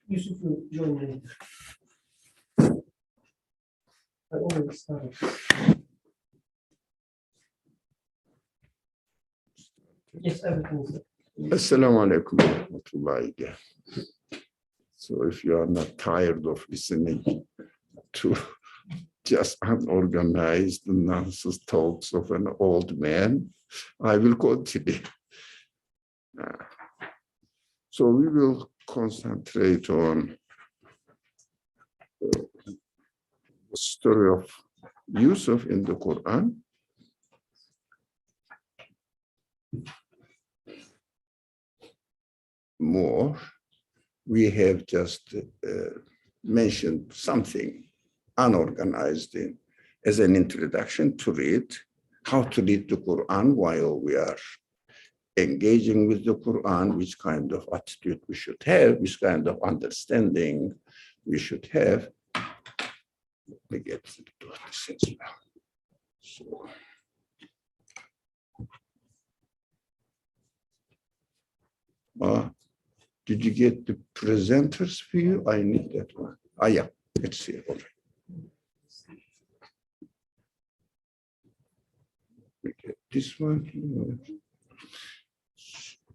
Yusuf will join later. I already started. Yes, everything is there. Assalamu alaikum wa rahmatullahi. So if you are not tired of listening to just unorganized nonsense talks of an old man, I will continue. So we will concentrate on the story of Yusuf in the Quran. More, we have just mentioned something unorganized as an introduction to read, how to read the Quran while we are engaging with the Quran, which kind of attitude we should have, which kind of understanding we should have. Let me get to this as well. So, did you get the presenter's view? I need that one. Yeah, it's here already. We get this one here.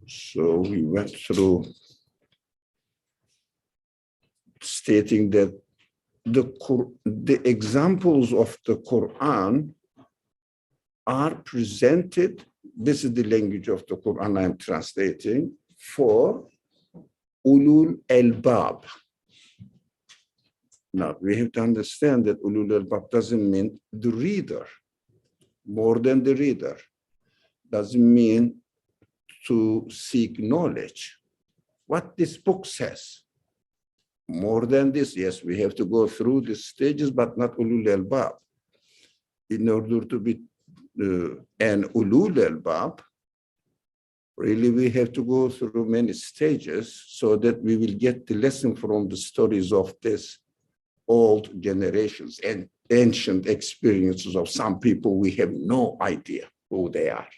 So we went through stating that the examples of the Quran are presented. This is the language of the Quran I'm translating for ulul albab. Now we have to understand that ulul albab doesn't mean the reader, more than the reader. Doesn't mean to seek knowledge. What this book says, more than this, yes, we have to go through the stages, but not ulul albab. In order to be an ulul albab, really we have to go through many stages so that we will get the lesson from the stories of this old generations and ancient experiences of some people we have no idea who they are.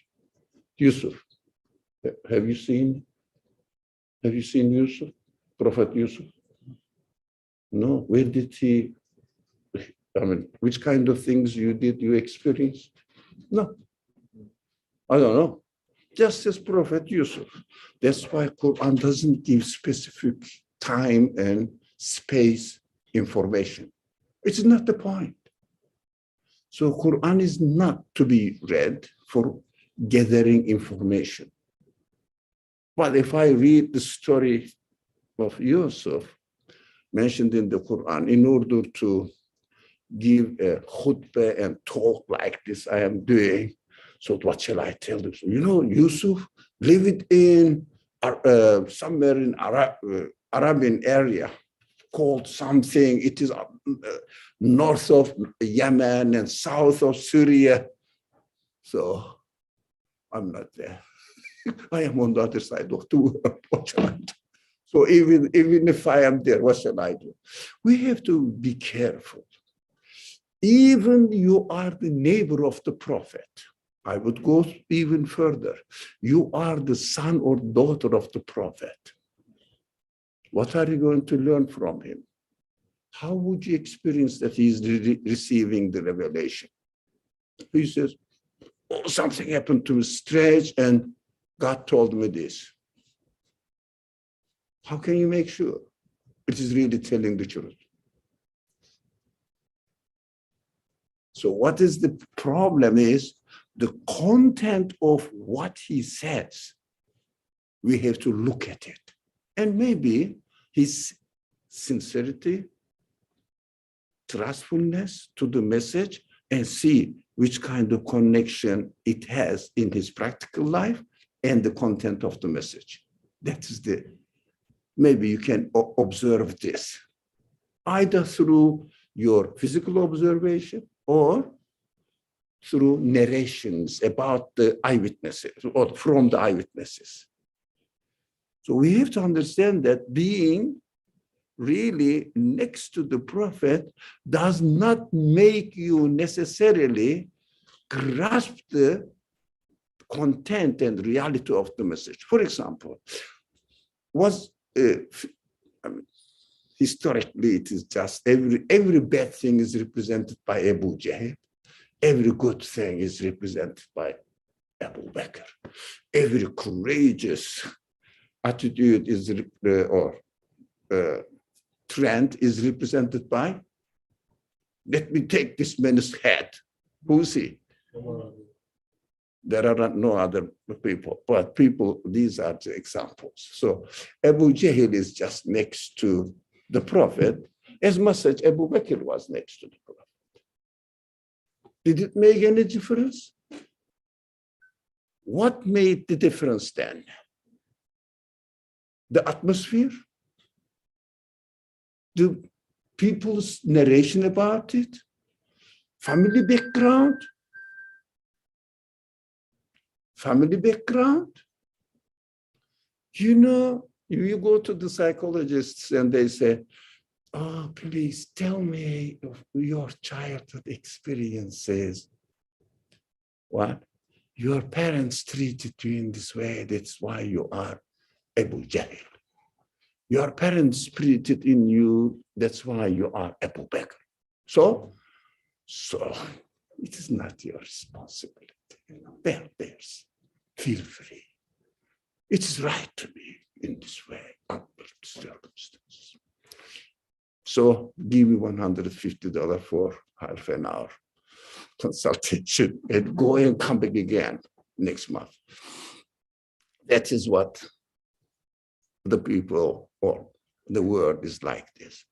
Yusuf, have you seen Yusuf, Prophet Yusuf? No, where did he, which kind of things you experience? No, I don't know. Just as Prophet Yusuf. That's why Quran doesn't give specific time and space information. It's not the point. So Quran is not to be read for gathering information. But if I read the story of Yusuf mentioned in the Quran, in order to give a khutbah and talk like this I am doing, so what shall I tell you? You know, Yusuf lived in somewhere in Arabian area called something. It is north of Yemen and south of Syria. So I'm not there. I am on the other side of the world. What shall I do? So even if I am there, what shall I do? We have to be careful. Even you are the neighbor of the prophet. I would go even further. You are the son or daughter of the prophet. What are you going to learn from him? How would you experience that he is receiving the revelation? He says, oh, something happened to me strange and God told me this. How can you make sure it is really telling the truth? So what is the problem is the content of what he says. We have to look at it. And maybe his sincerity, trustfulness to the message, and see which kind of connection it has in his practical life and the content of the message. That is maybe you can observe this, either through your physical observation or through narrations about the eyewitnesses or from the eyewitnesses. So we have to understand that being really next to the prophet does not make you necessarily grasp the content and reality of the message. For example, historically, it is just every bad thing is represented by Abu Jahl. Every good thing is represented by Abu Bakr. Every courageous attitude is trend is represented by. Let me take this man's head. Who's he? There are no other people, but these are the examples. So Abu Jahl is just next to the Prophet, as much as Abu Bakr was next to the Prophet. Did it make any difference? What made the difference then? The atmosphere? The people's narration about it? Family background? Family background? You know, you go to the psychologists and they say, oh, please tell me of your childhood experiences. What? Your parents treated you in this way, that's why you are Abu Jahl. Your parents treated in you, that's why you are Abu Bakr. So it is not your responsibility. You know, there's. Feel free. It's right to be in this way under circumstances. So give me $150 for half an hour consultation and go and come back again next month. That is what the people or the world is like this.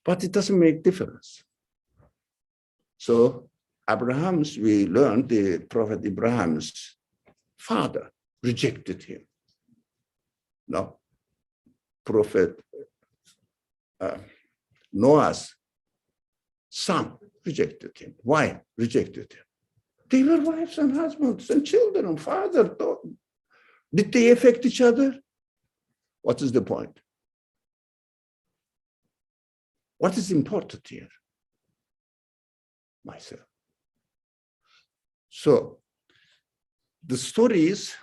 But it doesn't make difference. So we learned the Prophet Abraham's father rejected him. No, Prophet Noah's son rejected him. Why rejected him? They were wives and husbands and children and father. Did they affect each other? What is the point? What is important here? Myself. So the stories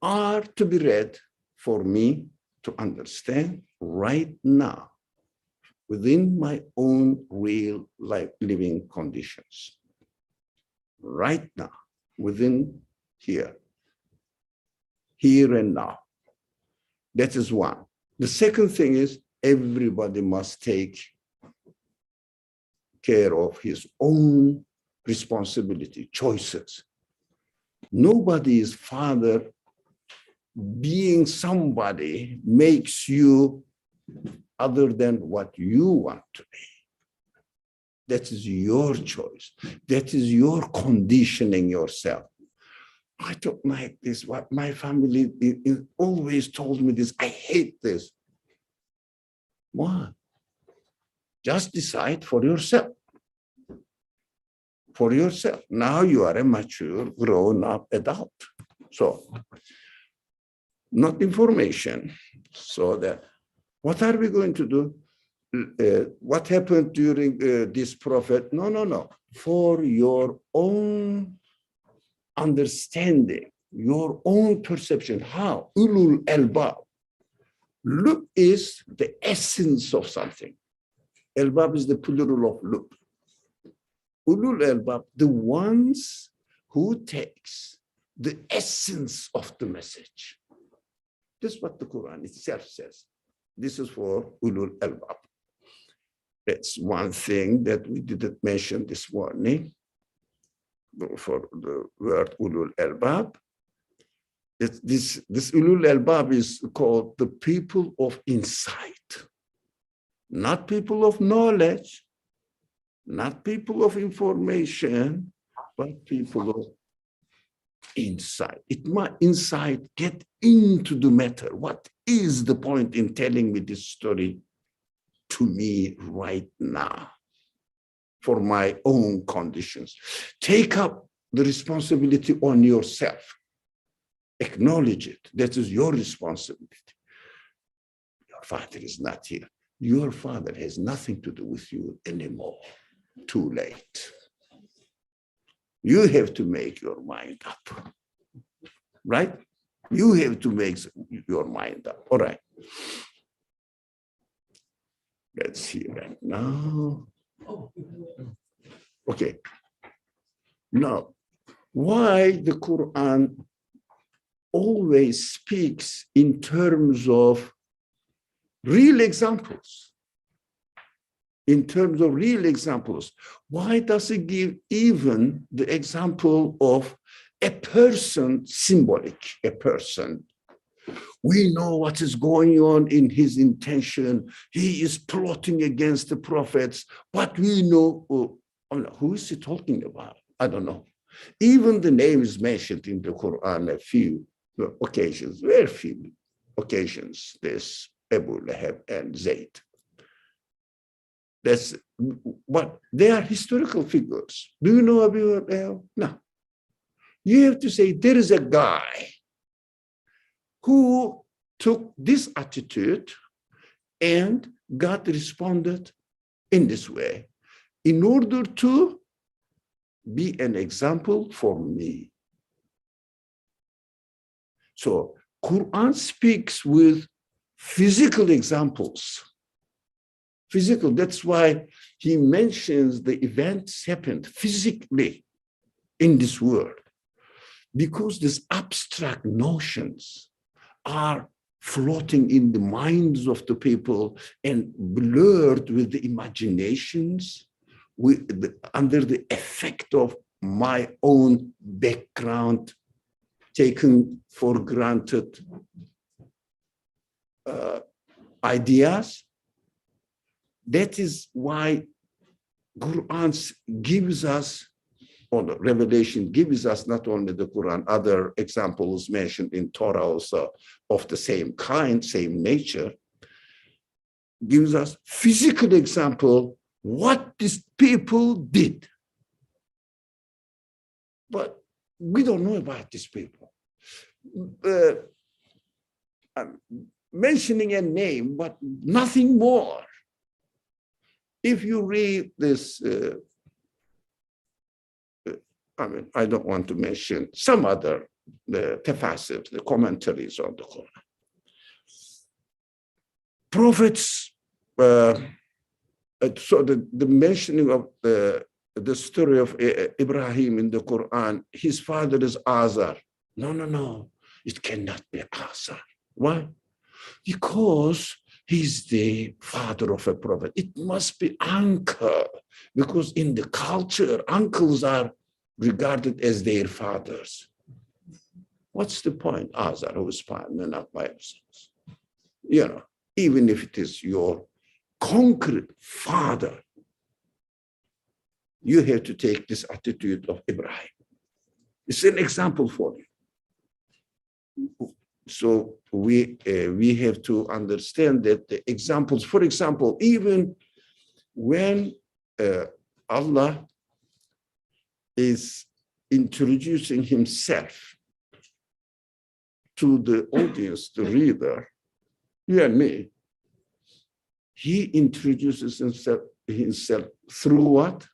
are to be read for me to understand right now within my own real life living conditions. Right now, within here and now. That is one. The second thing is everybody must take care of his own responsibility, choices. Nobody's father being somebody makes you other than what you want to be. That is your choice. That is your conditioning yourself. I don't like this. What my family always told me this. I hate this. Why? Just decide for yourself. For yourself. Now you are a mature, grown-up adult. So, not information. So that, what are we going to do? What happened during this prophet? No. For your own understanding, your own perception. How? Ulul albab. Lub is the essence of something. Albab is the plural of lub. Ulul albab, the ones who takes the essence of the message. This is what the Quran itself says. This is for ulul albab. That's one thing that we didn't mention this morning for the word ulul albab. This ulul albab is called the people of insight, not people of knowledge, not people of information, but people of insight. Insight get into the matter. What is the point in telling me this story to me right now for my own conditions? Take up the responsibility on yourself. Acknowledge it. That is your responsibility. Your father is not here. Your father has nothing to do with you anymore. Too late. You have to make your mind up. right? You have to make your mind up. All right. Let's see right now. Okay. Now, why the Quran always speaks in terms of real examples? In terms of real examples, why does it give even the example of a person, symbolic, a person? We know what is going on in his intention. He is plotting against the prophets, but we know, who is he talking about? I don't know. Even the name is mentioned in the Quran a few occasions, very few occasions, this Abu Lahab and Zayd. That's, but they are historical figures. Do you know Abu Lahab? No. You have to say there is a guy who took this attitude and God responded in this way in order to be an example for me. So Quran speaks with physical examples. Physical, that's why he mentions the events happened physically in this world, because these abstract notions are floating in the minds of the people and blurred with the imaginations, under the effect of my own background, taken for granted ideas. That is why Quran gives us, or the Revelation gives us not only the Quran, other examples mentioned in Torah also of the same kind, same nature, gives us physical example what these people did. But we don't know about these people. I'm mentioning a name, but nothing more. If you read this, I don't want to mention some other tafasir, the commentaries on the Quran. Prophets, so the mentioning of the story of Ibrahim in the Quran, his father is Azar. No, it cannot be Azar. Why? Because he's the father of a prophet. It must be uncle, because in the culture, uncles are regarded as their fathers. What's the point? Azar, who is fine, not my sons. You know, even if it is your concrete father, you have to take this attitude of Ibrahim. It's an example for you. So we have to understand that the examples, for example, even when Allah is introducing himself to the audience, the reader, you and me, he introduces himself through what?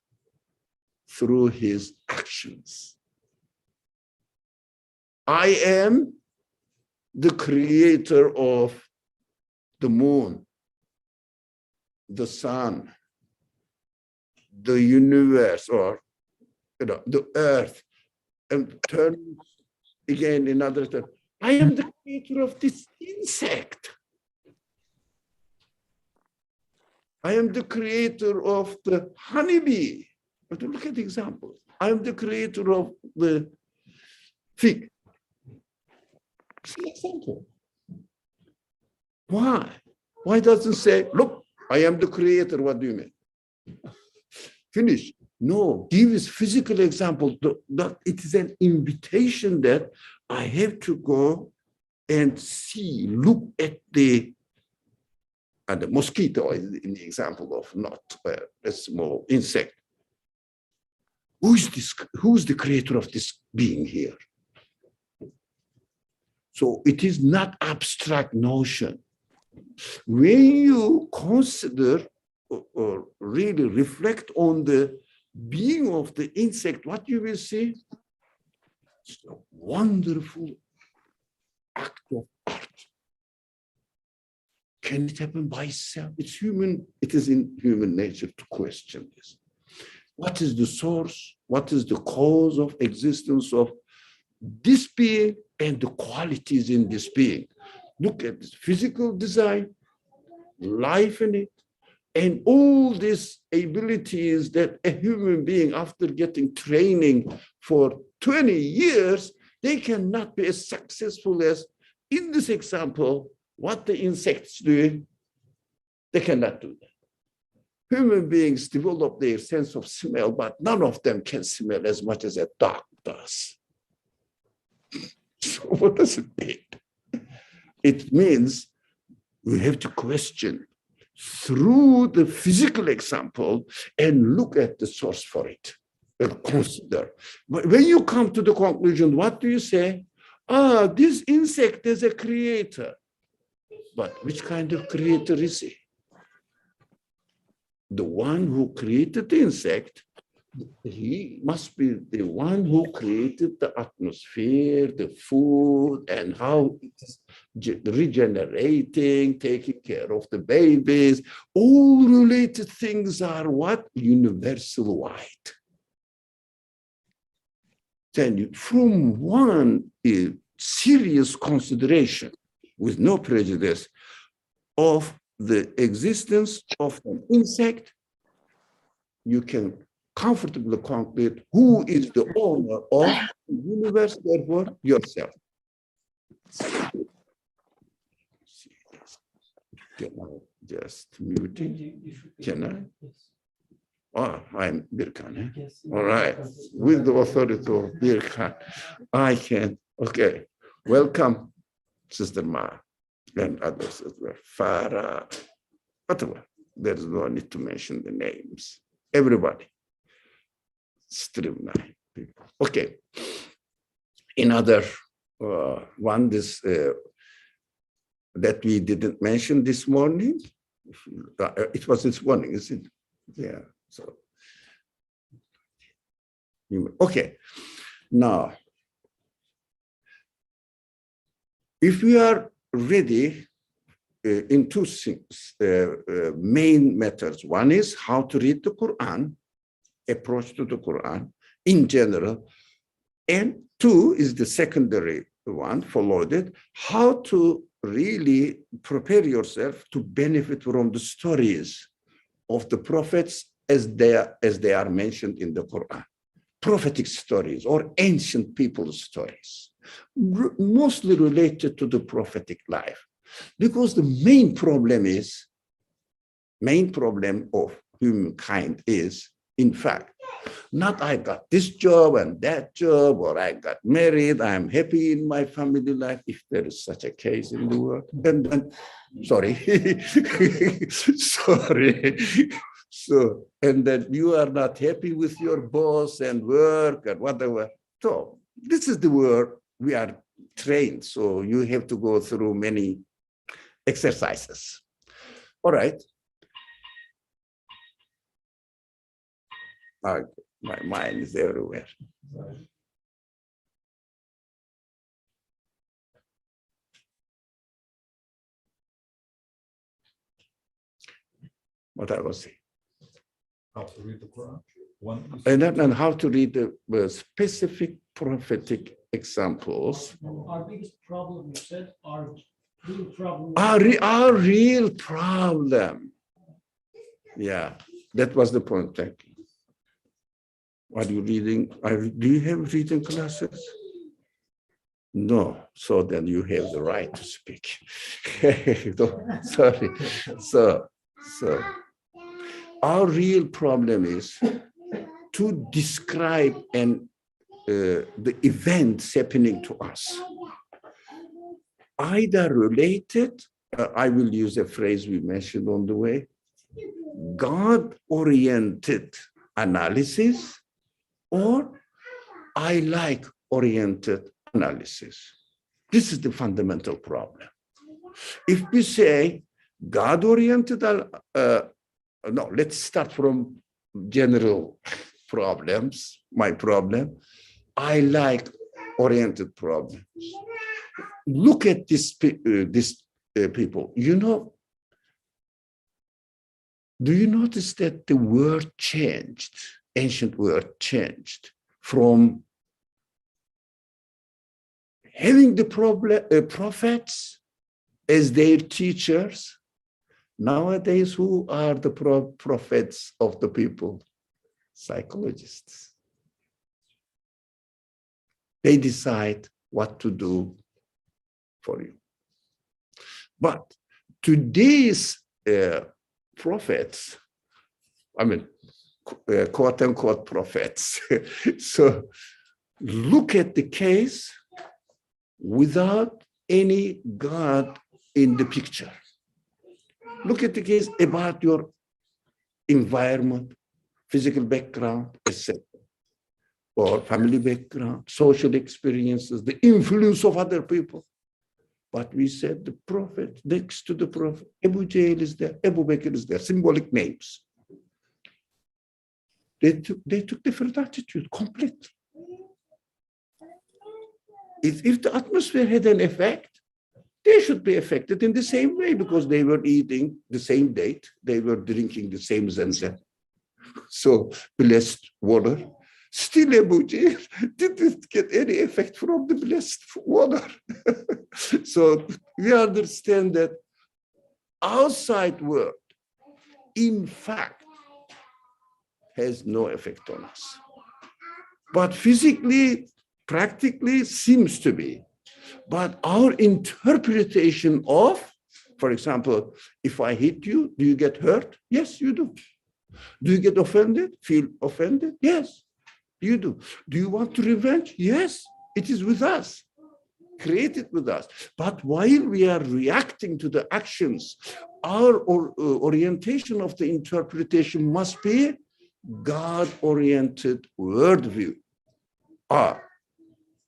Through his actions. I am the creator of the moon, the sun, the universe, or the earth, and turn again another term. I am the creator of this insect. I am the creator of the honeybee. But look at the example. I am the creator of the fig. It's an example. Why? Why doesn't say, look, I am the creator, what do you mean? Finish. No, give us physical example. That it is an invitation that I have to go and see, look at the mosquito in the example of not a small insect. Who's this? Who's the creator of this being here? So it is not abstract notion. When you consider or really reflect on the being of the insect, what you will see? It's a wonderful act of art. Can it happen by itself? It's human, it is in human nature to question this. What is the source? What is the cause of existence of this being and the qualities in this being? Look at this physical design, life in it, and all these abilities that a human being, after getting training for 20 years, they cannot be as successful as, in this example, what the insects do. They cannot do that. Human beings develop their sense of smell, but none of them can smell as much as a dog does. So what does it mean? It means we have to question through the physical example and look at the source for it and consider. But when you come to the conclusion, what do you say? Ah, this insect is a creator. But which kind of creator is he? The one who created the insect, he must be the one who created the atmosphere, the food, and how it is regenerating, taking care of the babies. All related things are what? Universal wide. Then from one serious consideration, with no prejudice, of the existence of an insect, you can comfortably conclude who is the owner of the universe, therefore yourself. Can I just mute it? Can I? Oh, I'm Birkan. Eh? All right. With the authority of Birkan, I can. Okay. Welcome, Sister Ma, and others as well. Farah, whatever. There is no need to mention the names. Everybody. Streamline people. Okay. Another one, this that we didn't mention this morning. It was this morning, isn't it? Yeah. So, okay. Now, if we are ready in two things, main methods. One is how to read the Quran, approach to the Quran in general. And two is the secondary one, followed it, how to really prepare yourself to benefit from the stories of the prophets as they are mentioned in the Quran. Prophetic stories or ancient people's stories, mostly related to the prophetic life. Because the main problem of humankind is, in fact, not I got this job and that job, or I got married, I'm happy in my family life, if there is such a case in the world. And then, sorry, sorry. So, and then you are not happy with your boss and work and whatever. So this is the world we are trained. So you have to go through many exercises. All right. My mind is everywhere. What I was saying. How to read the Quran? And how to read the specific prophetic examples. Our biggest problem, you said, our real problem. Our real problem. Yeah, that was the point. Thank you. Are you reading? Do you have reading classes? No, so then you have the right to speak. Sorry. So our real problem is to describe the events happening to us. Either related, I will use a phrase we mentioned on the way, God-oriented analysis, or I like oriented analysis. This is the fundamental problem. If we say God-oriented, no, let's start from general problems, my problem. I like oriented problems. look at this people. You know, do you notice that the word changed? Ancient word changed from having the prophets as their teachers. Nowadays, who are the prophets of the people? Psychologists. They decide what to do for you. But today's prophets, I mean, quote unquote prophets. So look at the case without any God in the picture. Look at the case about your environment, physical background, etc., or family background, social experiences, the influence of other people. But we said the prophet, next to the prophet, Abu Jahl is there, Abu Bakr is there, symbolic names. They took different attitude, completely. If the atmosphere had an effect, they should be affected in the same way because they were eating the same date, they were drinking the same Zemzem. So blessed water. Still Abu Jahl didn't get any effect from the blessed water. So we understand that outside world, in fact, has no effect on us. But physically, practically seems to be. But our interpretation of, for example, if I hit you, do you get hurt? Yes, you do. Do you get offended? Feel offended? Yes, you do. Do you want to revenge? Yes, it is with us, created with us. But while we are reacting to the actions, our orientation of the interpretation must be God-oriented worldview.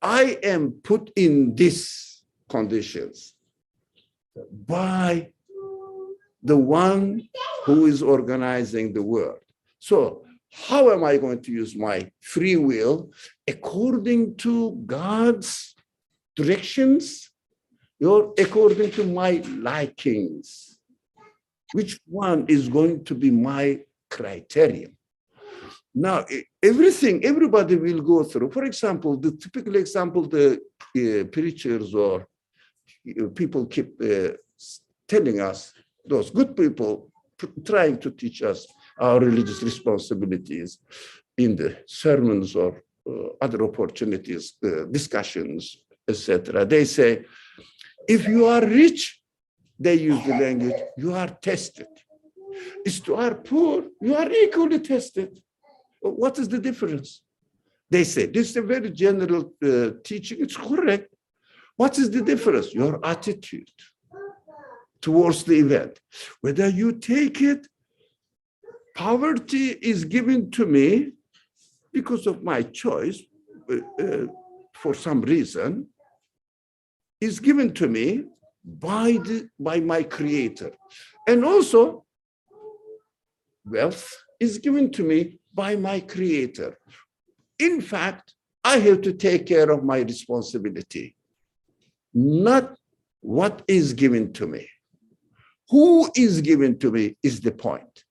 I am put in these conditions by the one who is organizing the world. So how am I going to use my free will according to God's directions or according to my likings? Which one is going to be my criterion? Now, everybody will go through. For example, the typical example, the preachers or people keep telling us, those good people trying to teach us our religious responsibilities in the sermons or other opportunities, discussions, etc. They say, if you are rich, they use the language, you are tested. If you are poor, you are equally tested. What is the difference? They say, this is a very general teaching, it's correct. What is the difference? Your attitude towards the event. Whether you take it, poverty is given to me because of my choice, for some reason, is given to me by my creator. And also, wealth is given to me by my creator. In fact, I have to take care of my responsibility, not what is given to me. Who is given to me is the point.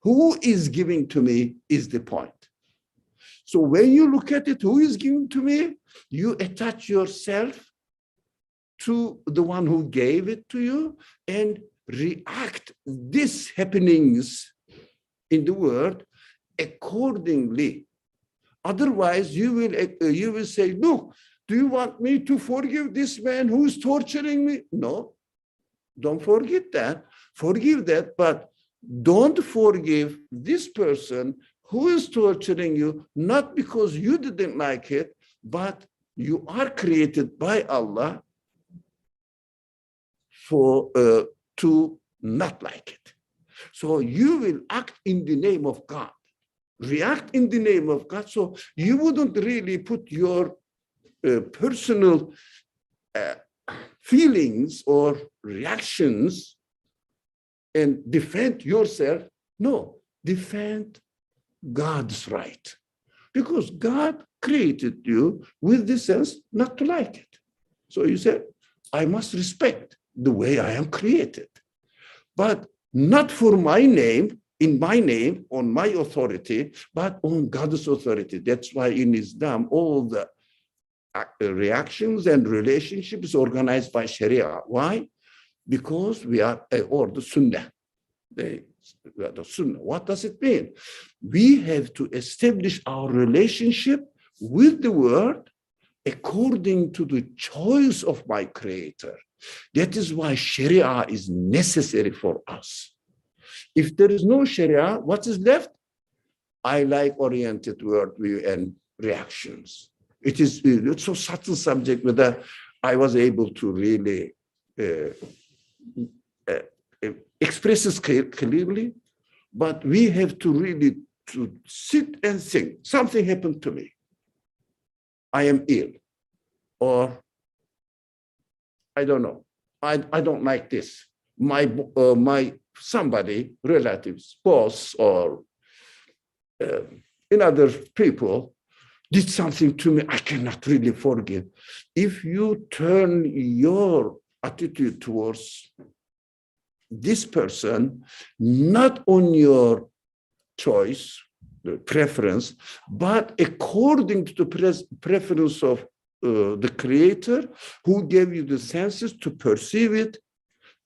Who is giving to me is the point. So when you look at it, who is giving to me, you attach yourself to the one who gave it to you and react these happenings in the world accordingly. Otherwise, you will say, look, do you want me to forgive this man who's torturing me? No, don't forget that. Forgive that, but don't forgive this person who is torturing you, not because you didn't like it, but you are created by Allah for to not like it. So you will act in the name of God, react in the name of God. So you wouldn't really put your personal feelings or reactions and defend yourself. No, defend God's right. Because God created you with the sense not to like it. So you said, I must respect the way I am created, but not for my name, in my name, on my authority, but on God's authority. That's why in Islam, all the reactions and relationships organized by Sharia. Why? Because we are, or the Sunnah. The Sunnah. What does it mean? We have to establish our relationship with the world according to the choice of my Creator. That is why Sharia is necessary for us. If there is no Sharia, what is left? I like oriented worldview and reactions. It's so subtle subject whether I was able to really express it clearly, but we have to really to sit and think. Something happened to me. I am ill, or I don't know. I don't like this. My somebody, relatives, boss, or in other people did something to me I cannot really forgive. If you turn your attitude towards this person, not on your choice, the preference, but according to the preference of the Creator, who gave you the senses to perceive it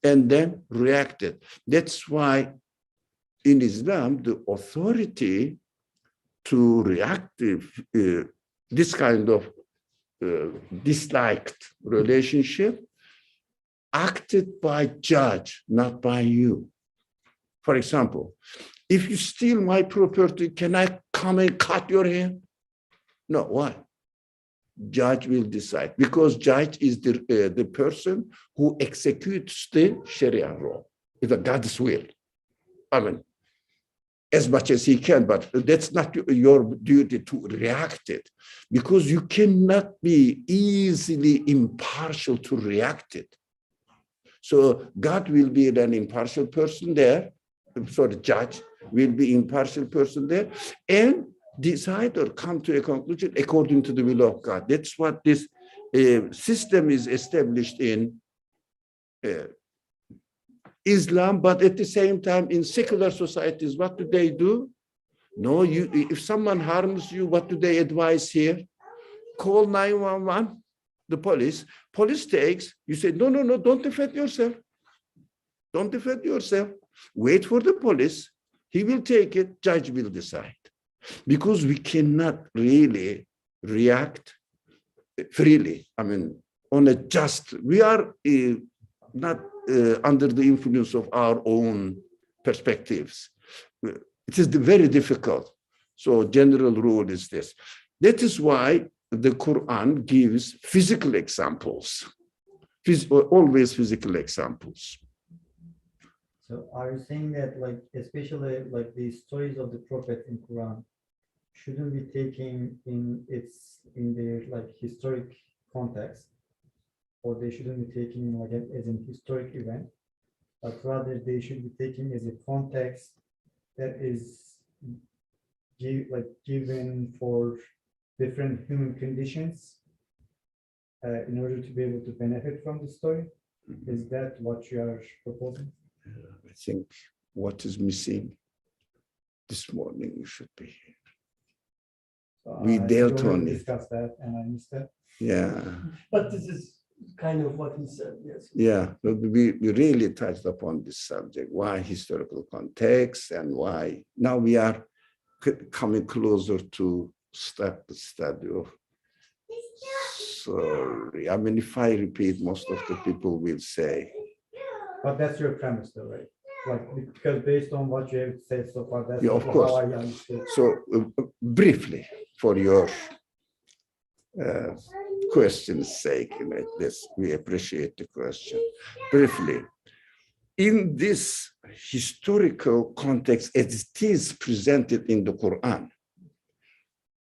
and then react it. That's why in Islam, the authority to react this kind of disliked relationship acted by judge, not by you. For example, if you steal my property, can I come and cut your hand? No, why? Judge will decide, because judge is the person who executes the Sharia law, the God's will. I mean, as much as he can, but that's not your duty to react it, because you cannot be easily impartial to react it. So God will be an impartial person there. So the judge will be impartial person there and decide or come to a conclusion according to the will of God. That's what this system is established in Islam, but at the same time in secular societies, what do? No, if someone harms you, what do they advise here? Call 911, the police. Police takes, you say, no, don't defend yourself. Don't defend yourself. Wait for the police. He will take it, judge will decide. Because we cannot really react freely. I mean, on a just, we are not under the influence of our own perspectives. It is very difficult. So general rule is this. That is why the Quran gives physical examples, always physical examples. So are you saying that, like, especially like the stories of the prophet in Quran shouldn't be taken in their like historic context, or they shouldn't be taken like as an historic event, but rather they should be taken as a context that is given for different human conditions in order to be able to benefit from the story? Is that what you are proposing? I think what is missing this morning, you should be here. So We dealt on it. Discussed that, and I missed that. Yeah. But this is kind of what he said, yes. Yeah, but we really touched upon this subject, why historical context and why now we are coming closer to start the study of. Sorry, I mean, if I repeat, most of the people will say. But that's your premise, though, right? Like, because based on what you have said so far, that's Yeah, of how course. I understood. So briefly, for your question's sake, like this, we appreciate the question. Briefly, in this historical context as it is presented in the Quran,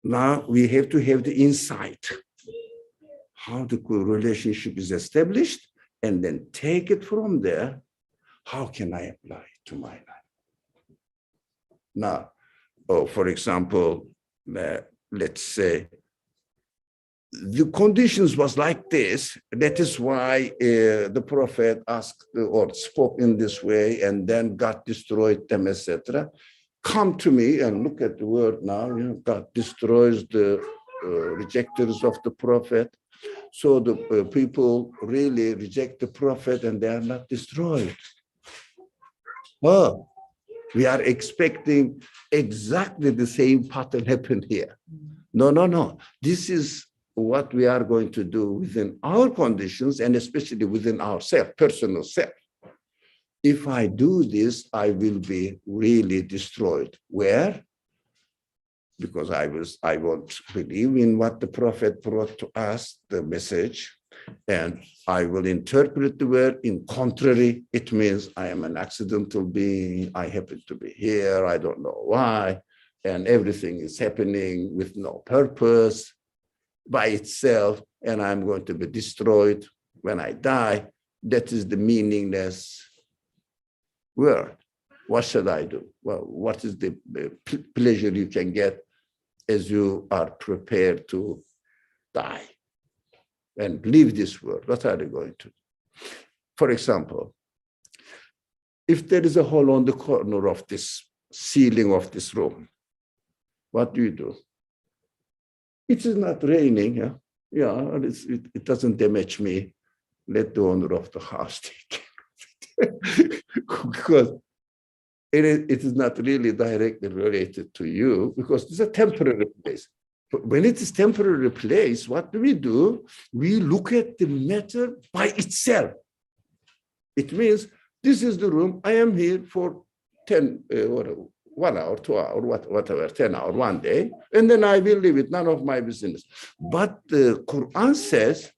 now we have to have the insight how the relationship is established, and then take it from there. How can I apply it to my life? Now, for example, let's say the conditions was like this. That is why the prophet asked or spoke in this way, and then God destroyed them, etc. Come to me and look at the word now. You know, God destroys the rejectors of the prophet. So the people really reject the prophet and they are not destroyed. Well, we are expecting exactly the same pattern happen here. No, no, no. This is what we are going to do within our conditions and especially within ourselves, personal self. If I do this, I will be really destroyed. Where? Because I won't believe in what the prophet brought to us, the message, and I will interpret the word in contrary. It means I am an accidental being. I happen to be here. I don't know why. And everything is happening with no purpose by itself. And I'm going to be destroyed when I die. That is the meaningless word. What should I do? Well, what is the pleasure you can get as you are prepared to die and leave this world? What are you going to do? For example, if there is a hole on the corner of this ceiling of this room, what do? It is not raining. Yeah, it doesn't damage me. Let the owner of the house take it. Because it is not really directly related to you, because it's a temporary place. But when it is temporary place, what do? We look at the matter by itself. It means this is the room. I am here for 10 or 1 hour, 2 hours, whatever, 10 hours, one day, and then I will leave it. None of my business. But the Quran says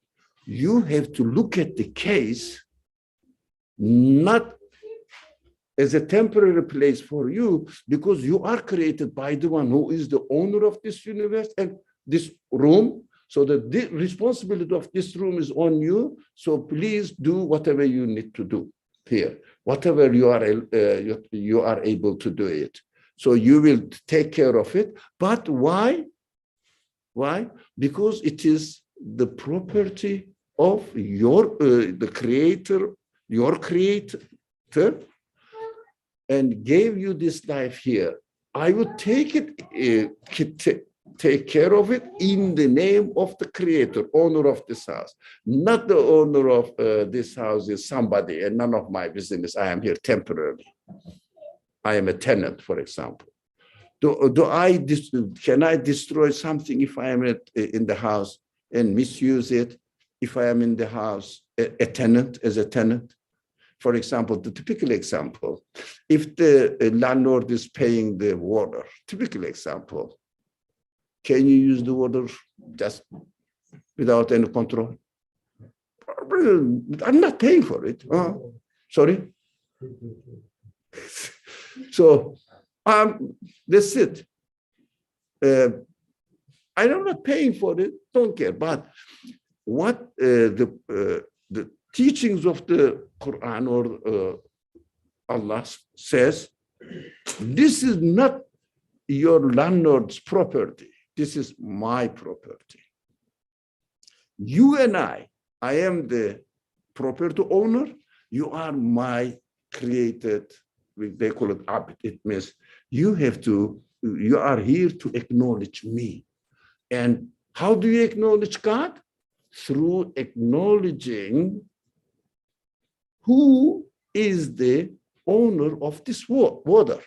you have to look at the case not as a temporary place for you, because you are created by the one who is the owner of this universe and this room. So the responsibility of this room is on you. So please do whatever you need to do here, whatever you are able to do it. So you will take care of it. But why? Why? Because it is the property of the creator, your creator, and gave you this life here. I would take care of it in the name of the creator, owner of this house. Not the owner of this house is somebody and none of my business. I am here temporarily. I am a tenant, for example. Can I destroy something if I am in the house and misuse it? If I am in the house, a tenant, as a tenant? For example, the typical example, if the landlord is paying the water, typical example, can you use the water just without any control? I'm not paying for it. Sorry? So that's it. I'm not paying for it, don't care. But what the teachings of the Quran or Allah says, this is not your landlord's property. This is my property. You and I am the property owner. You are my created, they call it abd. It means you are here to acknowledge me. And how do you acknowledge God? Through acknowledging who is the owner of this water.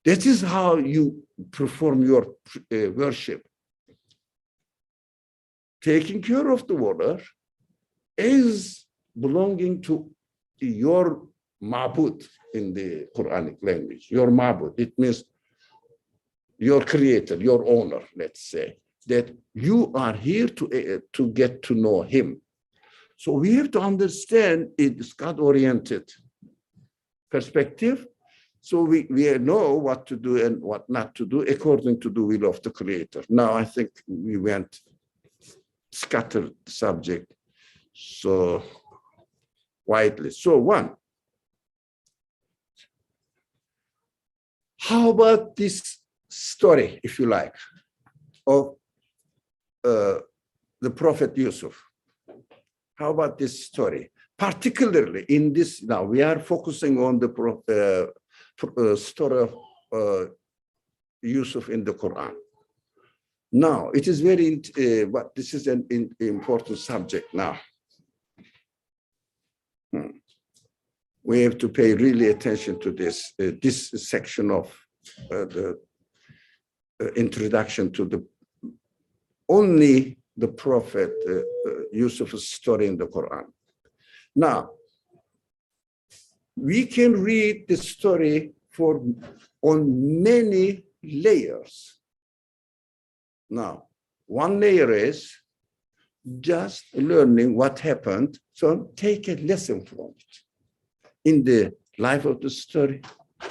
That is how you perform your worship. Taking care of the water is belonging to your ma'bud in the Quranic language, your ma'bud. It means your creator, your owner, let's say, that you are here to get to know him. So we have to understand it's God-oriented perspective. So we know what to do and what not to do according to the will of the creator. Now, I think we went scattered the subject so widely. So one, how about this story, if you like, of the Prophet Yusuf. How about this story? Particularly in this, now we are focusing on the story of Yusuf in the Quran. Now, it is very, but this is an important subject now. We have to pay really attention to this, this section of the introduction to the only the Prophet Yusuf's story in the Quran. Now, we can read the story on many layers. Now, one layer is just learning what happened, so take a lesson from it. In the life of the story,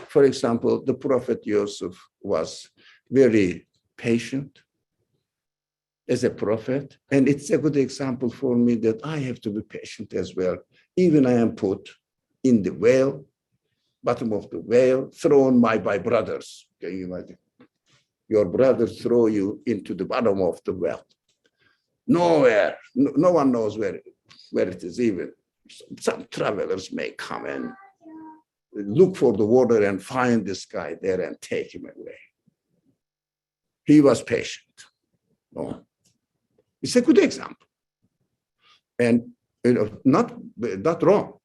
for example, the Prophet Yusuf was very patient as a prophet, and it's a good example for me that I have to be patient as well. Even I am put in the whale, bottom of the whale, thrown by brothers. Can you imagine? Your brothers throw you into the bottom of the well. Nowhere, no one knows where it is even. Some travelers may come and look for the water and find this guy there and take him away. He was patient. No. It's a good example. And not wrong,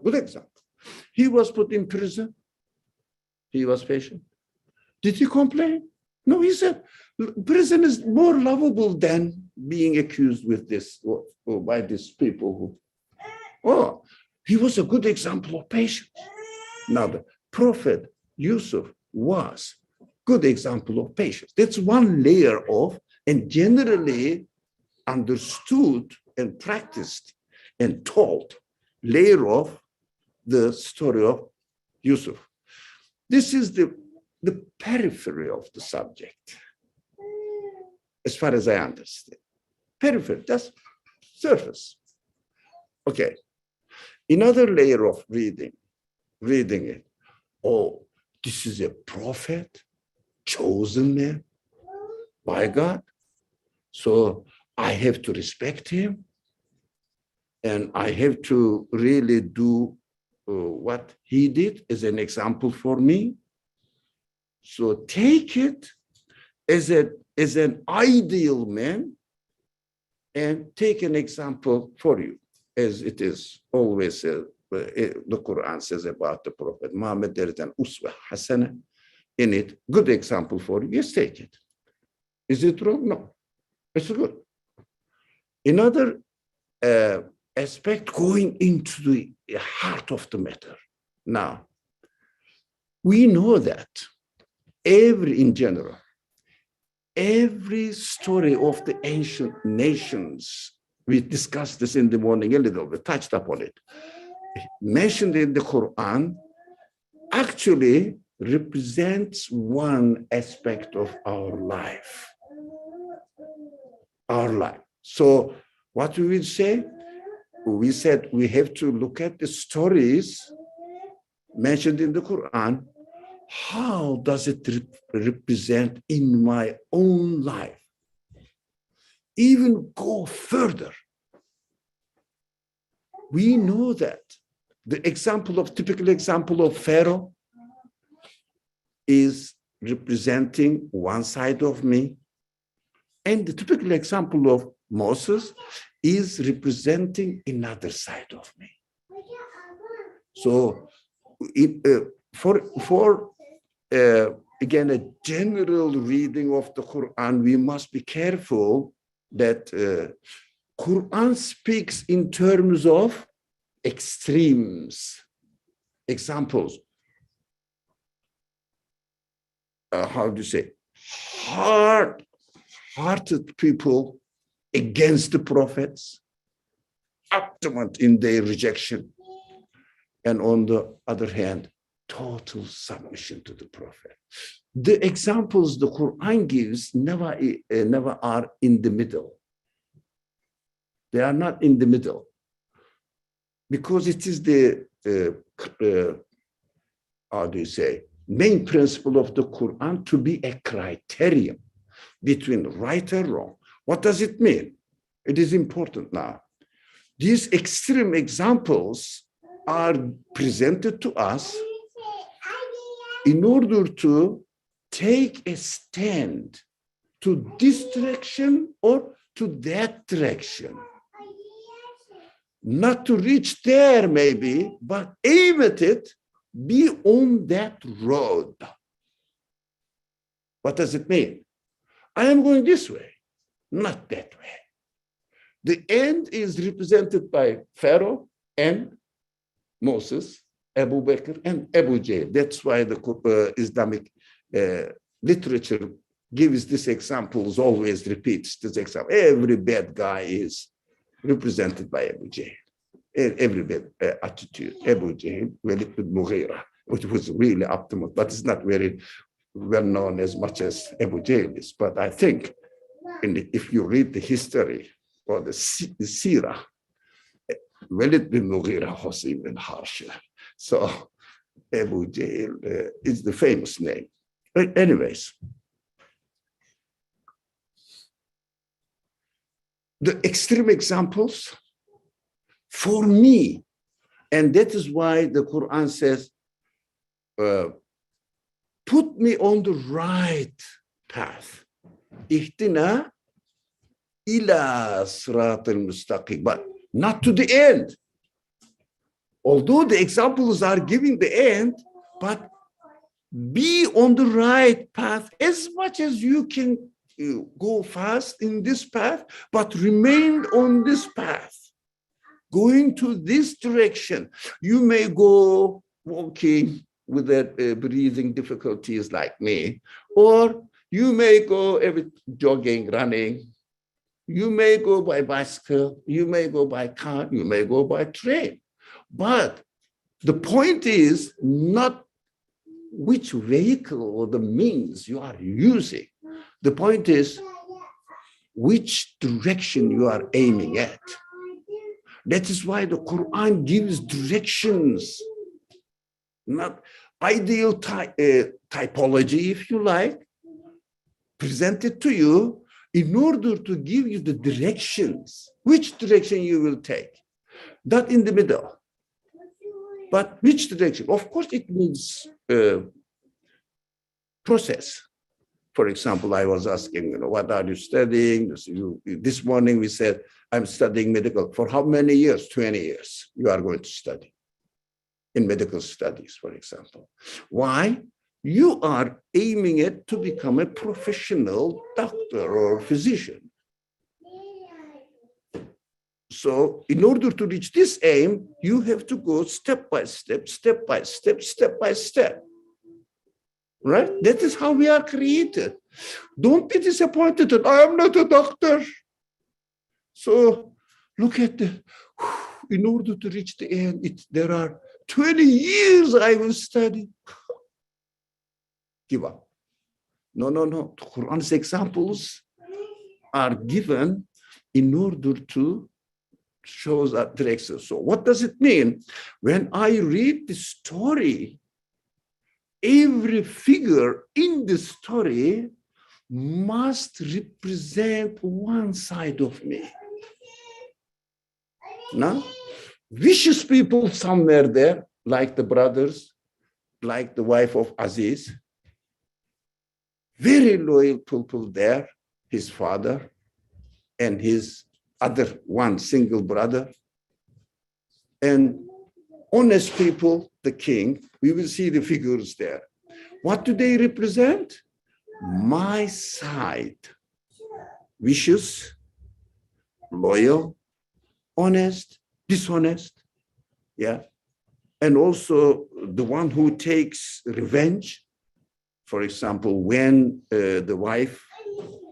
good example. He was put in prison. He was patient. Did he complain? No, he said, prison is more lovable than being accused with this or by these people who, he was a good example of patience. Now, the Prophet Yusuf was good example of patience. That's one layer of, and generally understood and practiced and taught layer of the story of Yusuf. This is the periphery of the subject, as far as I understand. Periphery, just surface. Okay. Another layer of reading it. Oh, this is a prophet, chosen man by God. So I have to respect him. And I have to really do what he did as an example for me. So take it as an ideal man and take an example for you, as it is always the Quran says about the Prophet Muhammad. There is an uswa hasana in it, good example for you. Yes, take it. Is it wrong? No, it's good. Another aspect, going into the heart of the matter. Now, we know that in general, every story of the ancient nations, we discussed this in the morning a little bit, touched upon it, mentioned in the Quran, actually represents one aspect of our life. Our life. So what we will say, we said we have to look at the stories mentioned in the Quran. How does it represent in my own life? Even go further. We know that the typical example of Pharaoh is representing one side of me. And the typical example of Moses is representing another side of me. So again, a general reading of the Quran, we must be careful that Quran speaks in terms of extremes, examples. How do you say? Hard-hearted people against the prophets, adamant in their rejection, and on the other hand, total submission to the prophet. The examples the Quran gives never are in the middle. They are not in the middle, because it is the how do you say, main principle of the Quran to be a criterion between right and wrong. What does it mean? It is important now. These extreme examples are presented to us in order to take a stand to this direction or to that direction. Not to reach there maybe, but aim at it, be on that road. What does it mean? I am going this way, not that way. The end is represented by Pharaoh and Moses, Abu Bakr and Abu Jahl. That's why the Islamic literature gives these examples, always repeats this example. Every bad guy is represented by Abu Jahl. Every bad attitude, Abu Jahl, Walid bin Mughira, which was really optimal, but it's not very well known as much as Abu Jahl is. But I think if you read the history or the Sirah, Walid bin Mughira was even harsher. So Abu Jahl is the famous name. But anyways, the extreme examples for me, and that is why the Quran says, put me on the right path. Ihdina ila sirat al-mustaqim, but not to the end. Although the examples are giving the end, but be on the right path as much as you can. You go fast in this path, but remain on this path. Going to this direction. You may go walking with that breathing difficulties like me, or you may go jogging, running. You may go by bicycle, you may go by car, you may go by train. But the point is not which vehicle or the means you are using. The point is which direction you are aiming at. That is why the Quran gives directions, not ideal typology, if you like, presented to you in order to give you the directions, which direction you will take. Not in the middle, but which direction. Of course, it means process. For example, I was asking, what are you studying? This morning we said, I'm studying medical. For how many years? 20 years you are going to study in medical studies, for example. Why? You are aiming at to become a professional doctor or physician. So in order to reach this aim, you have to go step by step, step by step, step by step. Right? That is how we are created. Don't be disappointed that I am not a doctor. So look at in order to reach the end, there are 20 years I will study. Give up. No. The Quran's examples are given in order to show us that direction. So what does it mean? When I read the story, every figure in the story must represent one side of me. Now, vicious people somewhere there, like the brothers, like the wife of Aziz, very loyal people there, his father and his other one single brother, and honest people, the king. We will see the figures there. What do they represent? My side. Vicious, loyal, honest, dishonest, yeah. And also the one who takes revenge. For example, when the wife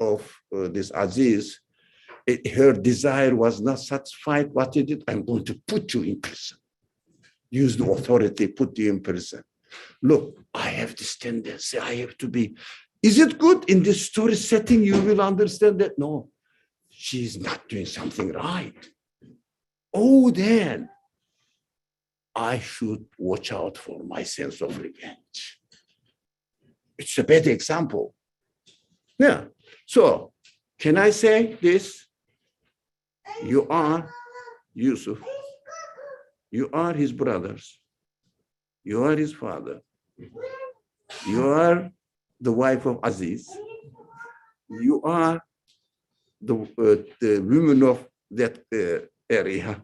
of this Aziz, her desire was not satisfied, what did it? I'm going to put you in prison. Use the authority, put you in prison. Look, I have this tendency, I have to be. Is it good? In this story setting, you will understand that, no, she's not doing something right. Oh, then I should watch out for my sense of revenge. It's a bad example. Yeah. So can I say this? You are Yusuf. You are his brothers. You are his father. You are the wife of Aziz. You are the women of that area.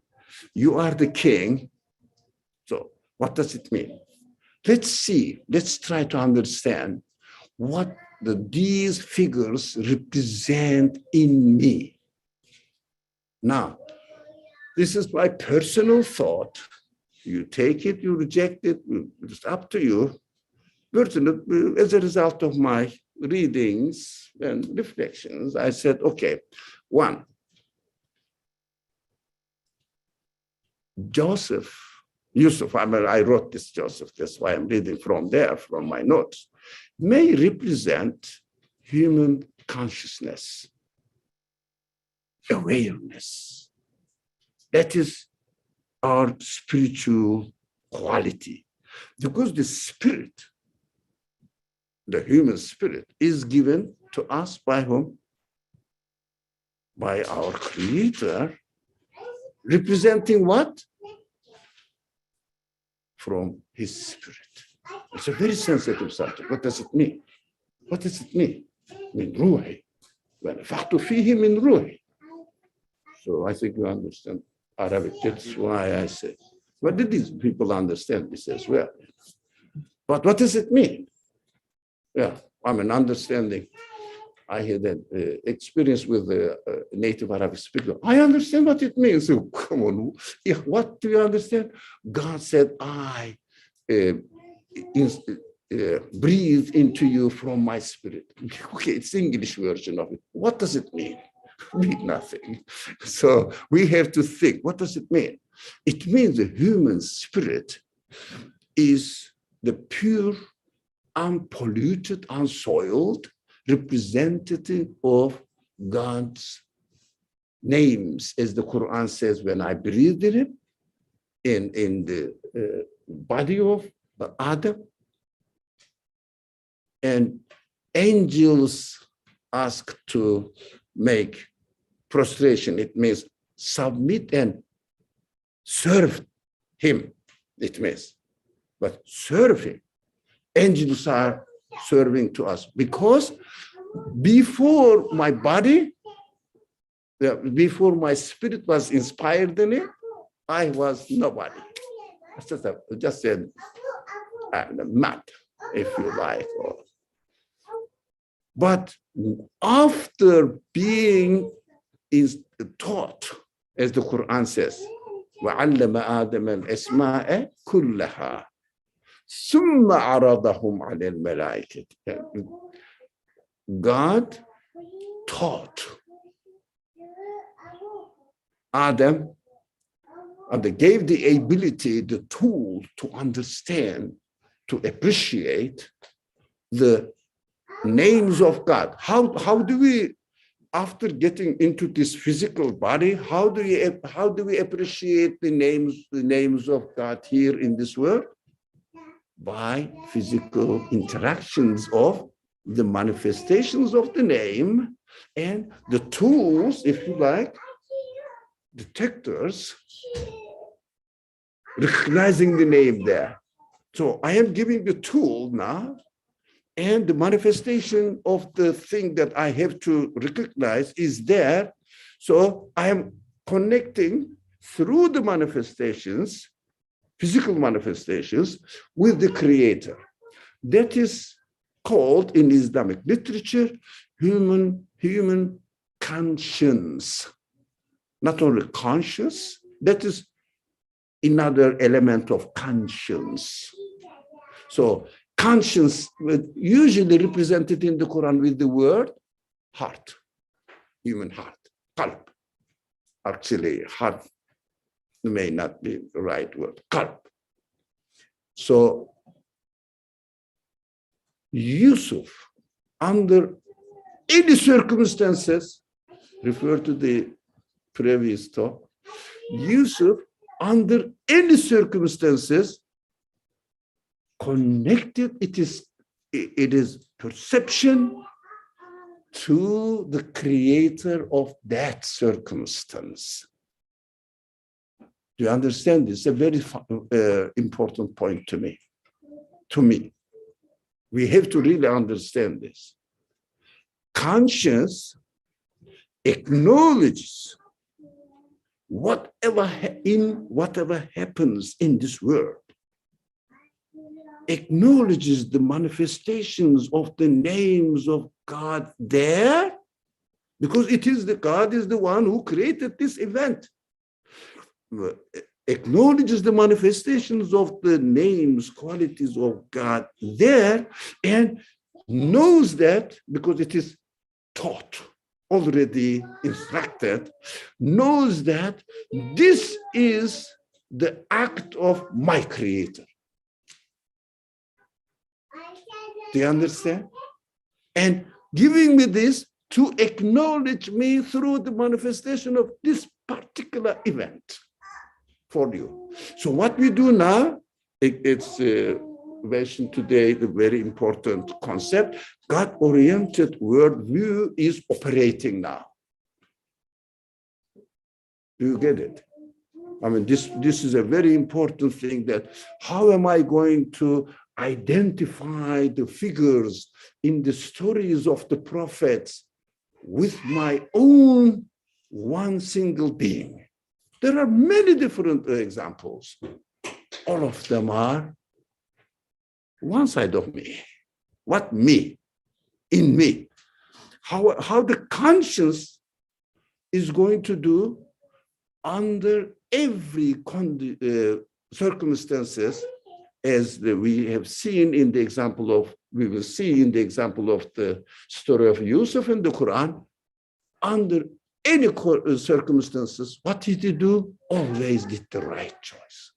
You are the king. So what does it mean? Let's see, let's try to understand what these figures represent in me. Now, this is my personal thought. You take it, you reject it, it's up to you. Personal, as a result of my readings and reflections, I said, okay, one, Yusuf, I wrote this Joseph, that's why I'm reading from there, from my notes, may represent human consciousness, awareness. That is our spiritual quality. Because the spirit, the human spirit, is given to us by whom? By our Creator, representing what? From his spirit. It's a very sensitive subject. What does it mean? What does it mean? Min ruhi. وَنَفَخْتُ فِيهِ مِنْ ruhi. So I think you understand Arabic. That's why I said. But did these people understand this as well? But what does it mean? Yeah, understanding. I had an experience with a native Arabic speaker. I understand what it means. So, come on, what do you understand? God said, I breathe into you from my spirit. Okay, it's the English version of it. What does it mean? Mean nothing. So we have to think, what does it mean? It means the human spirit is the pure, unpolluted, unsoiled representative of God's names, as the Quran says, when I breathed in it, in the body of Adam, and angels asked to make prostration. It means submit and serve him, it means. But serve him. Angels are serving to us because before my body, before my spirit was inspired in it, I was nobody. Just a mud, if you like. But after being taught, as the Quran says, وَعَلَّمَ آدَمَ الْأَسْمَاءَ كُلَّهَا ثُمَّ عَرَضَهُمْ عَلَى الْمَلَائِكَةِ. God taught Adam, and they gave the ability, the tool to understand, to appreciate the names of God. How do we, after getting into this physical body, how do we appreciate the names of God here in this world? By physical interactions of the manifestations of the name and the tools, if you like, detectors, recognizing the name there. So I am giving the tool now, and the manifestation of the thing that I have to recognize is there. So I am connecting through the manifestations, physical manifestations, with the Creator. That is called in Islamic literature human conscience. Not only conscious, that is another element of conscience. So conscience usually represented in the Quran with the word heart, human heart, qalb. Actually, heart may not be the right word, qalb. So Yusuf, under any circumstances, refer to the previous talk, Yusuf, under any circumstances, connected, it is perception to the creator of that circumstance. Do you understand this? It's a very important point to me. To me, we have to really understand this. Conscience acknowledges whatever happens in this world, acknowledges the manifestations of the names of God there, because God is the one who created this event. Acknowledges the manifestations of the names, qualities of God there, and knows that because it is taught, already instructed, knows that this is the act of my creator. Do you understand? And giving me this to acknowledge me through the manifestation of this particular event for you. So what we do now, it's mentioned today, the very important concept, God-oriented worldview is operating now. Do you get it? I mean, this is a very important thing, that how am I going to identify the figures in the stories of the prophets with my own one single being? There are many different examples. All of them are one side of me. What me? In me. How the conscience is going to do under every circumstances, as we have seen in the example of, we will see in the example of the story of Yusuf in the Quran, under any circumstances, what did he do? Always did the right choice.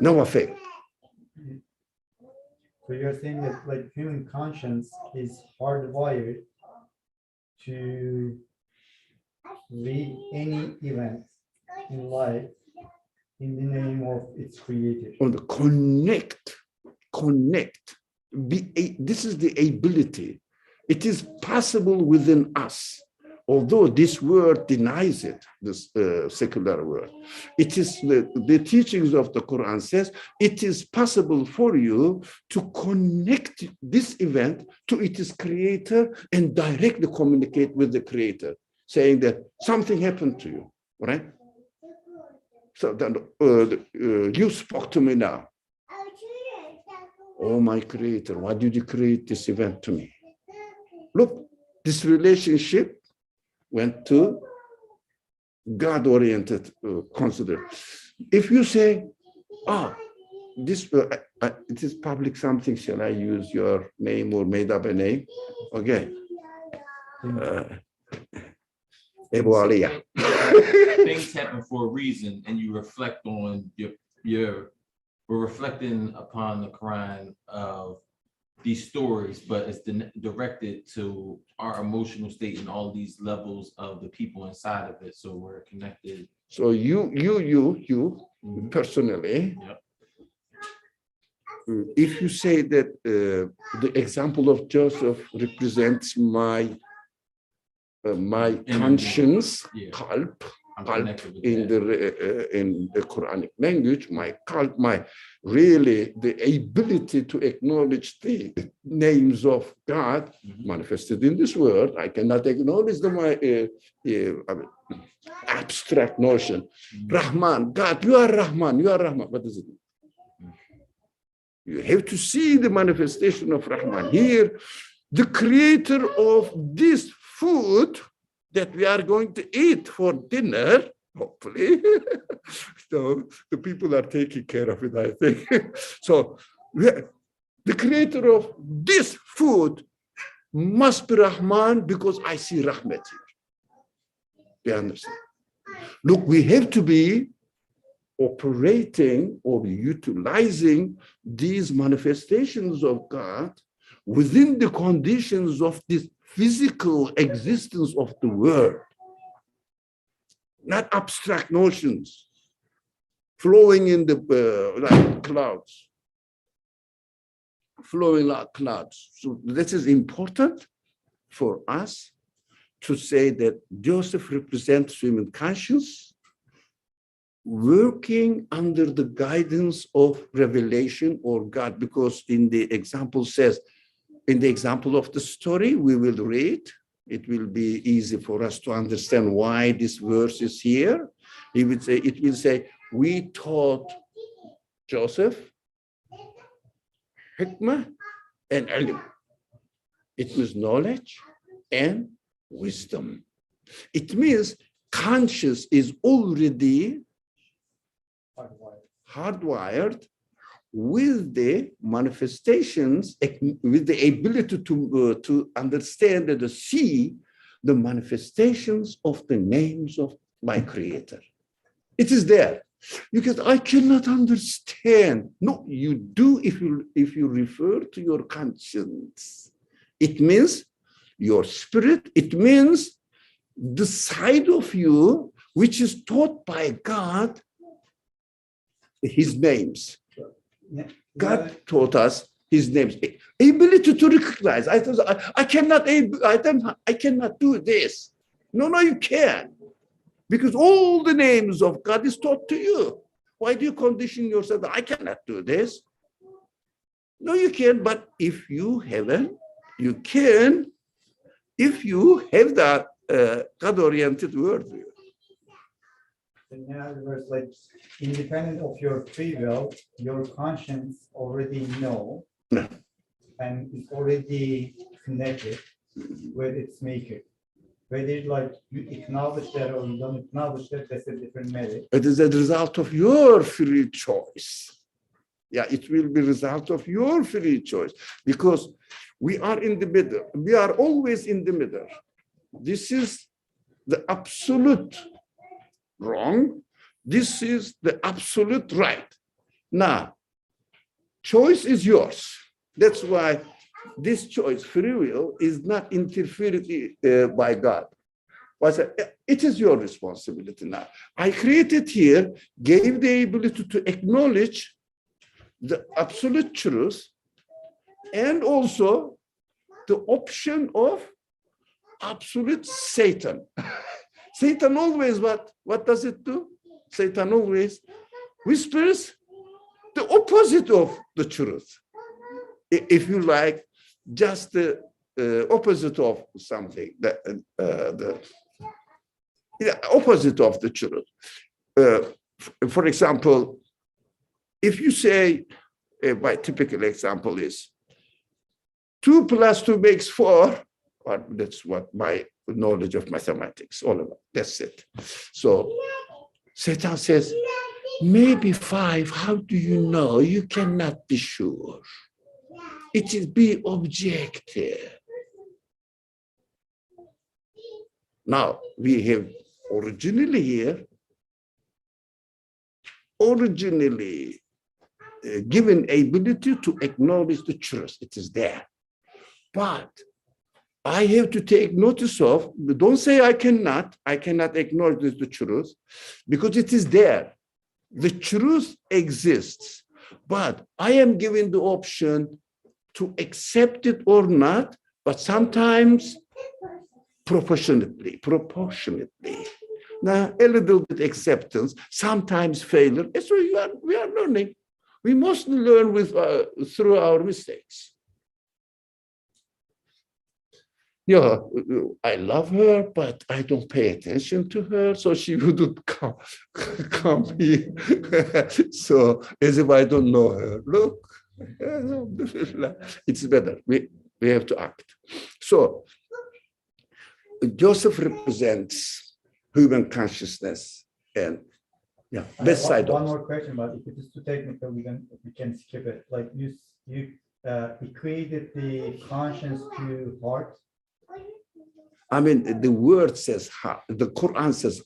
No effect. So you're saying that like human conscience is hardwired to read any event in life in the name of its creator. On the connect. This is the ability. It is possible within us, although this word denies it, this secular word. It is the teachings of the Quran says it is possible for you to connect this event to its creator and directly communicate with the creator, saying that something happened to you, right? So then you spoke to me now. Oh, my creator, why did you create this event to me? Look, this relationship went to God-oriented consider. If you say, this it is public something, shall I use your name or made up a name? Okay. Ebu Aliyah. Things happen for a reason, and you reflect on we're reflecting upon the Quran of these stories, but it's directed to our emotional state and all these levels of the people inside of it. So we're connected. So you personally, yep. If you say that the example of Joseph represents my conscience, qalb in the Quranic language, my qalb, the ability to acknowledge the names of God manifested in this world. I cannot acknowledge abstract notion. Rahman, God, you are Rahman, you are Rahman. What does it mean? You have to see the manifestation of Rahman. Here, the creator of this food that we are going to eat for dinner, hopefully. So the people are taking care of it, I think. So the creator of this food must be Rahman, because I see Rahmat here. Do you understand? Look, we have to be operating or utilizing these manifestations of God within the conditions of this physical existence of the world, not abstract notions flowing in the like clouds. flowing like clouds. So this is important for us to say that Joseph represents human conscience working under the guidance of revelation or God, because in the example says, in the example of the story, we will read, it will be easy for us to understand why this verse is here. It will say, we taught Joseph hikmah and ilm. It means knowledge and wisdom. It means conscience is already hardwired with the manifestations, with the ability to understand and to see the manifestations of the names of my creator. It is there. Because I cannot understand. No, you do if you refer to your conscience. It means your spirit. It means the side of you which is taught by God, his names. God taught us his names. Ability to recognize. I cannot do this. No, you can. Because all the names of God is taught to you. Why do you condition yourself? I cannot do this. No, you can. But if you haven't, you can. If you have that God-oriented worldview. In other words, like independent of your free will, your conscience already know, No. and it's already connected with its maker. Whether like you acknowledge that or you don't acknowledge that, that's a different matter. It is a result of your free choice. Yeah, it will be a result of your free choice because we are in the middle. We are always in the middle. This is the absolute wrong. This is the absolute right. Now, choice is yours. That's why this choice, free will, is not interfered by God. It is your responsibility now. I created here, gave the ability to acknowledge the absolute truth and also the option of absolute Satan. Satan always, what does it do? Satan always whispers the opposite of the truth. If you like, just the opposite of something, the opposite of the truth. For example, if you say, my typical example is 2 + 2 makes 4, or that's what my knowledge of mathematics, all of it, that's it. So Satan says, maybe 5, how do you know? You cannot be sure. It is be objective. Now, we have originally here, given ability to acknowledge the truth. It is there. But I have to take notice of, don't say I cannot acknowledge the truth, because it is there. The truth exists, but I am given the option to accept it or not, but sometimes proportionately. Now, a little bit acceptance, sometimes failure. So we are learning. We must learn through our mistakes. Yeah, I love her, but I don't pay attention to her, so she wouldn't come here. So as if I don't know her. Look, it's better. We have to act. So Joseph represents human consciousness, and best side. One more question, but if it is too technical, we can skip it. Like you equated the conscience to heart. I mean, the word says, the Quran says,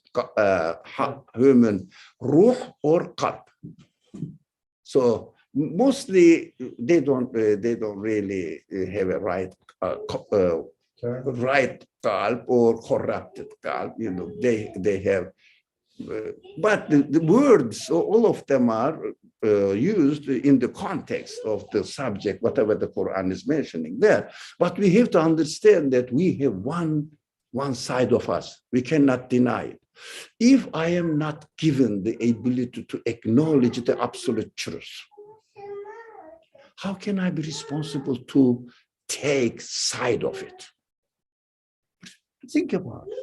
human, ruh or qalb. So mostly they don't really have a right qalb or corrupted qalb. They have But the words, all of them are used in the context of the subject, whatever the Quran is mentioning there. But we have to understand that we have one side of us. We cannot deny it. If I am not given the ability to acknowledge the absolute truth, how can I be responsible to take side of it? Think about it.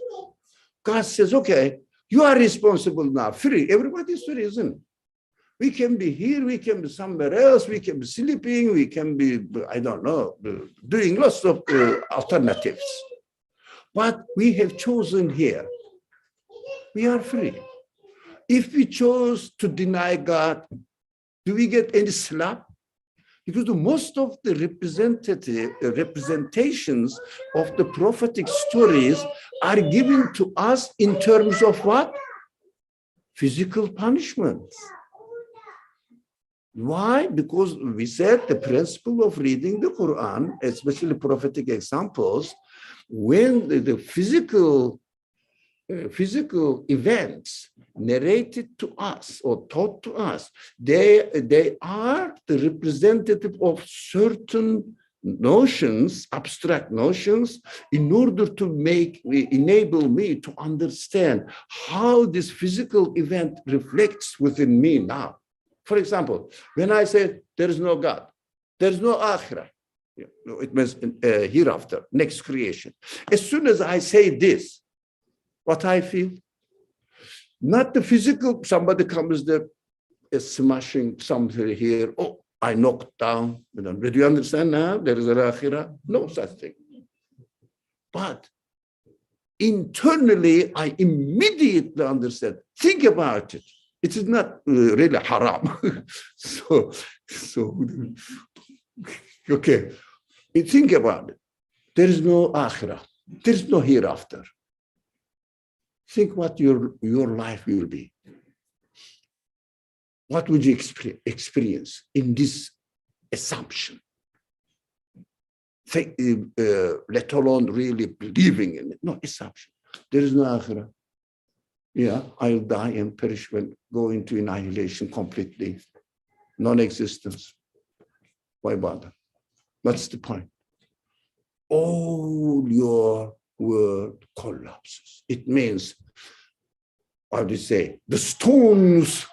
God says, okay, you are responsible now, free. Everybody's free, isn't it? We can be here, we can be somewhere else, we can be sleeping, we can be, I don't know, doing lots of alternatives. But we have chosen here. We are free. If we chose to deny God, do we get any slap? Because most of the representations of the prophetic stories are given to us in terms of what? Physical punishments. Why? Because we said the principle of reading the Quran, especially prophetic examples, when the physical events narrated to us or taught to us, they are the representative of certain notions, abstract notions, in order to enable me to understand how this physical event reflects within me now. For example, when I say there is no God, there is no akhirah, it means hereafter, next creation. As soon as I say this, what I feel, not the physical, somebody comes there, is smashing something here. Oh, I knocked down. Do you understand now? There is an akhirah? No such thing. But internally, I immediately understand. Think about it. It is not really haram. so, okay. Think about it. There is no akhirah. There is no hereafter. Think what your life will be. What would you experience in this assumption? Let alone really believing in it. No, assumption. There is no akhirah. Yeah, I'll die and perish when go into annihilation completely. Non-existence. Why bother? What's the point? All your world collapses. It means, how do you say, the stones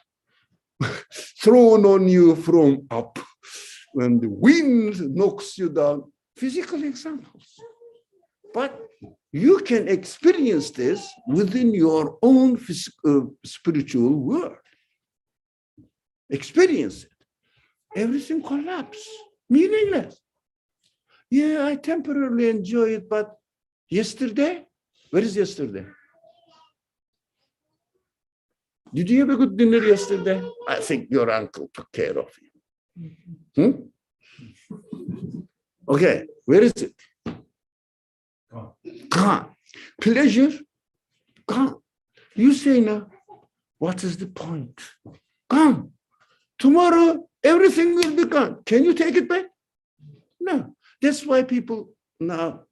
thrown on you from up when the wind knocks you down. Physical examples. But you can experience this within your own spiritual world. Experience it. Everything collapses, meaningless. Yeah, I temporarily enjoy it, but yesterday, where is yesterday? Did you have a good dinner yesterday? I think your uncle took care of you. Okay, where is it? Gone. Pleasure, gone. You say now, what is the point? Gone. Tomorrow, everything will be gone. Can you take it back? No. That's why people now,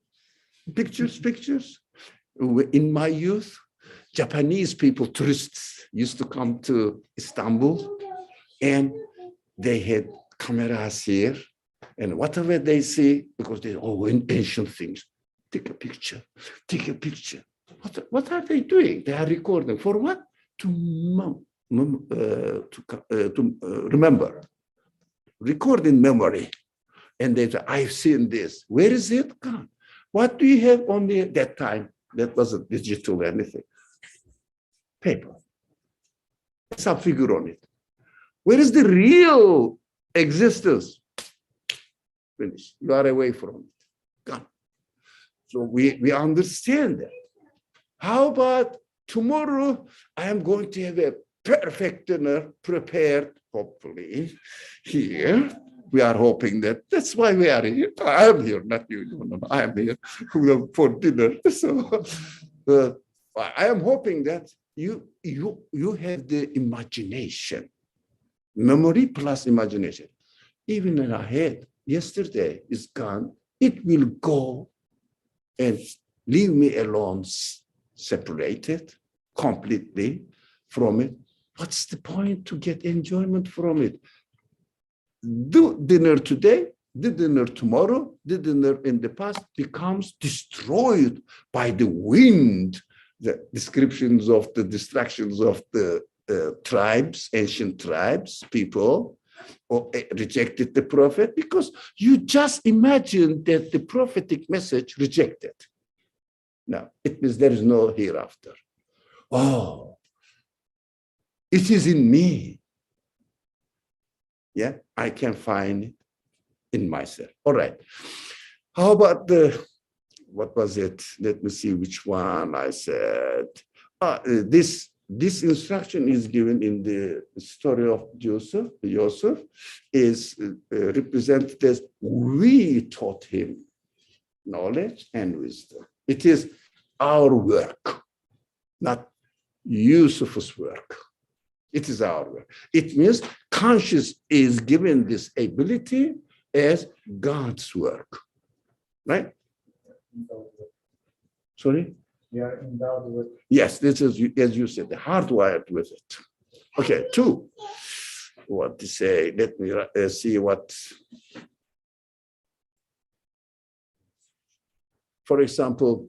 pictures. In my youth, Japanese people, tourists, used to come to Istanbul, and they had cameras here, and whatever they see, because they're all ancient things, take a picture. What are they doing? They are recording. For what? To remember. Record in memory. And they say, I've seen this. Where is it gone? What do you have on that time? That wasn't digital or anything. Paper. Some figure on it. Where is the real existence? Finish. You are away from it. Gone. So we understand that. How about tomorrow? I am going to have a perfect dinner prepared, hopefully, here. We are hoping that's why we are here. I am here, not you. No, I am here for dinner. So I am hoping that you have the imagination, memory plus imagination. Even in our head, yesterday is gone. It will go and leave me alone, separated completely from it. What's the point to get enjoyment from it? Do dinner today, the dinner tomorrow, the dinner in the past becomes destroyed by the wind. The descriptions of the distractions of the tribes, ancient tribes, people, or rejected the prophet because you just imagine that the prophetic message rejected. Now, it means there is no hereafter. Oh, it is in me. Yeah, I can find it in myself. All right. How about what was it? Let me see which one I said. This instruction is given in the story of Yusuf. Yusuf is represented as we taught him knowledge and wisdom. It is our work, not Yusuf's work. It is our work. It means conscious is given this ability as God's work, right? Sorry? We are endowed with. Yes, this is, as you said, hardwired with it. Okay, 2. What to say? Let me see what. For example,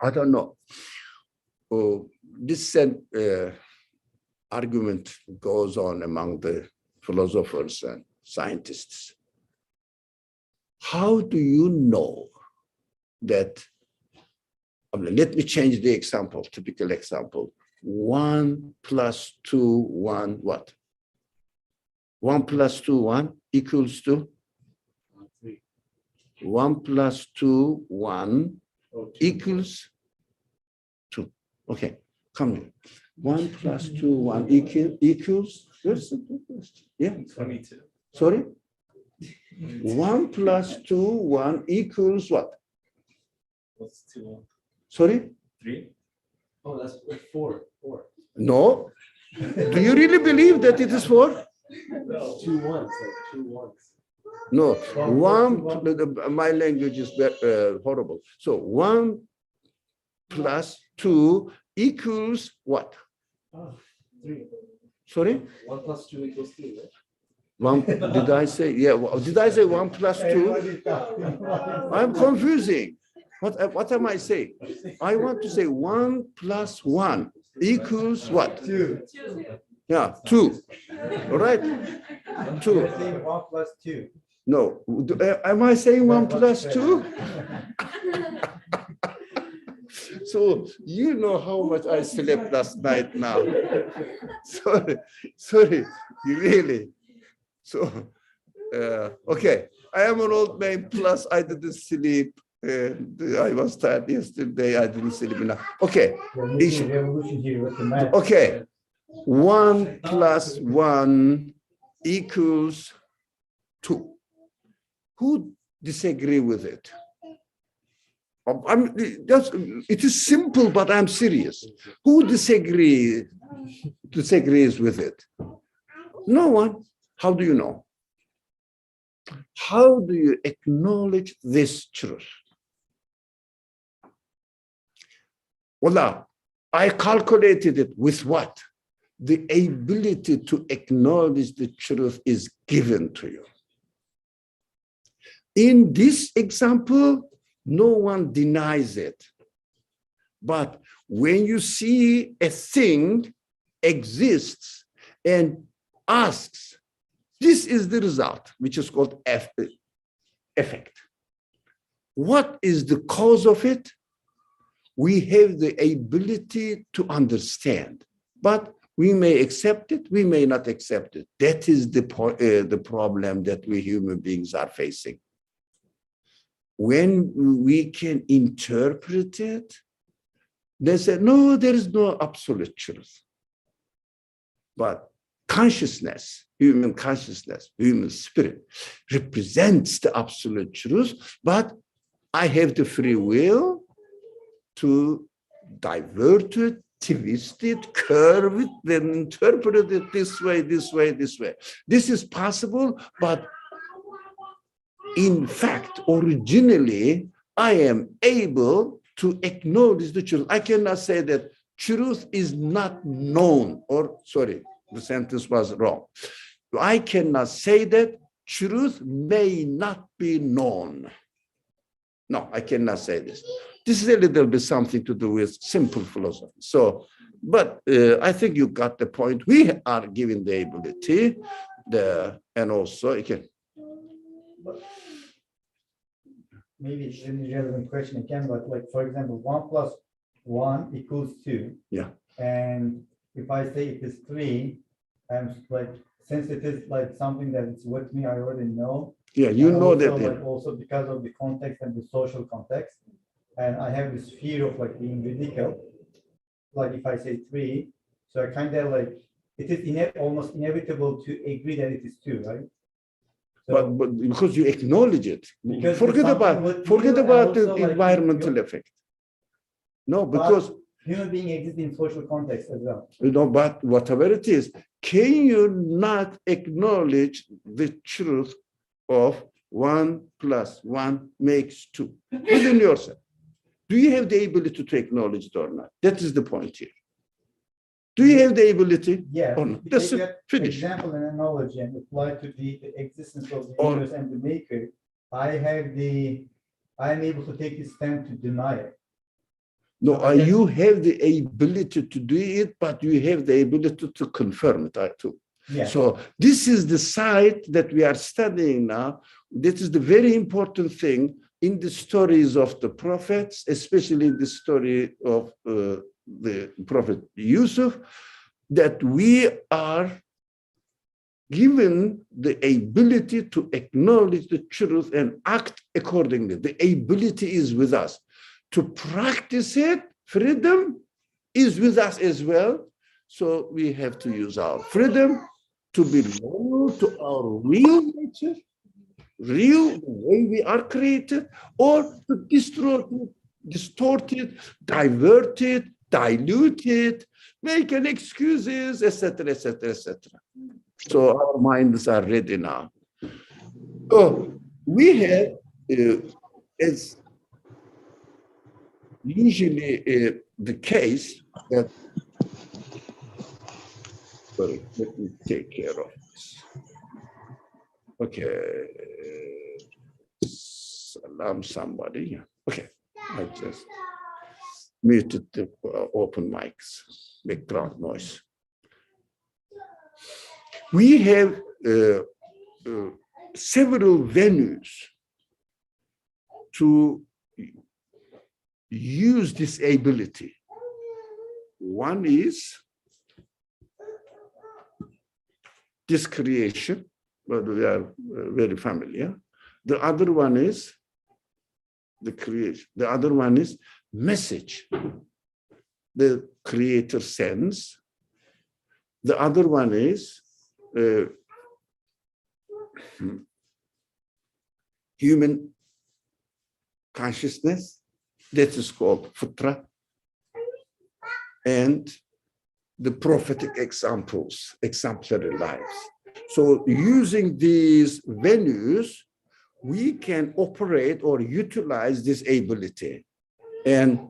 I don't know. This argument goes on among the philosophers and scientists. How do you know that? Let me change the example, typical example. 1 + 2, 1, what? 1 + 2, 1 equals to? 1 + 2, 1 equals 2. Okay, come here. 1 + 2, 1 equals, yeah. 22. Sorry? 1 + 2, 1 equals what? What's 2? Sorry? 3? Oh, that's 4. 4. No. Do you really believe that it is 4? No. 2 ones, like 2 ones. No. 1, my language is horrible. So 1 + 2 equals what? Oh, 3. Sorry? 1 + 2 = 3, right? 1, did I say, yeah, did I say 1 + 2? I'm confusing. What am I saying? I want to say 1 + 1 equals what? 2. Yeah, 2. All right? 2. You're saying 1 + 2. No. Am I saying 1 + 2? So you know how much I slept last night now. Sorry, really. So, okay. I am an old man, plus I didn't sleep. I was tired yesterday, I didn't sleep enough. Okay. Revolution here with the math. Okay. 1 + 1 equals 2. Who disagree with it? It is simple, but I'm serious. Who disagrees with it? No one. How do you know? How do you acknowledge this truth? Well, now, I calculated it with what? The ability to acknowledge the truth is given to you. In this example, no one denies it. But when you see a thing exists and asks, this is the result, which is called effect. What is the cause of it? We have the ability to understand, but we may accept it, we may not accept it. That is the problem that we human beings are facing. When we can interpret it, they say, no, there is no absolute truth. But consciousness, human spirit, represents the absolute truth, but I have the free will to divert it, twist it, curve it, then interpret it this way, this way, this way. This is possible, but in fact, originally, I am able to acknowledge the truth. I cannot say that truth is not known, or sorry, the sentence was wrong. I cannot say that truth may not be known. No, I cannot say this. This is a little bit something to do with simple philosophy. So, but I think you got the point. We are given the ability, and also again. Maybe it's an irrelevant question again, but like, for example, 1 plus 1 equals 2. Yeah. And if I say it is 3, I'm like, since it is like something that is with me, I already know. Yeah, you And know also, that. like, also because of the context and the social context, and I have this fear of like being ridiculed. Like if I say 3, so I kind of like, it is almost inevitable to agree that it is 2, right? So, But because you acknowledge it, because forget it's something about with forget you, and about the also, like, environmental effect. No, because human being exists in social context as well. but whatever it is, can you not acknowledge the truth of 1 plus 1 makes 2 within yourself? Do you have the ability to acknowledge it or not? That is the point here. Do you have the ability? Yeah. Or not? If you That's take it. that Finish. example and analogy and apply to the existence of the Or- universe and the maker, I am able to take this stand to deny it. No, So I guess- you have the ability to do it, but you have the ability to confirm it too. Yeah. So this is the side that we are studying now. This is the very important thing in the stories of the prophets, especially the story of the prophet Yusuf, that we are given the ability to acknowledge the truth and act accordingly. The ability is with us. To practice it, freedom is with us as well. So we have to use our freedom to be loyal to our real nature, real the way we are created, or to distort it, divert it, dilute it, make an excuses, etc., etc., etc. So our minds are ready now. So we have, as usually the case that, sorry, let me take care of this. Okay, alarm somebody. Okay, I just muted the open mics, background noise. We have several venues to use this ability. One is this creation, but we are very familiar. The other one is the creation. The other one is message. The creator sends. The other one is human consciousness. That is called futra. And the prophetic examples, exemplary lives. So using these venues, we can operate or utilize this ability and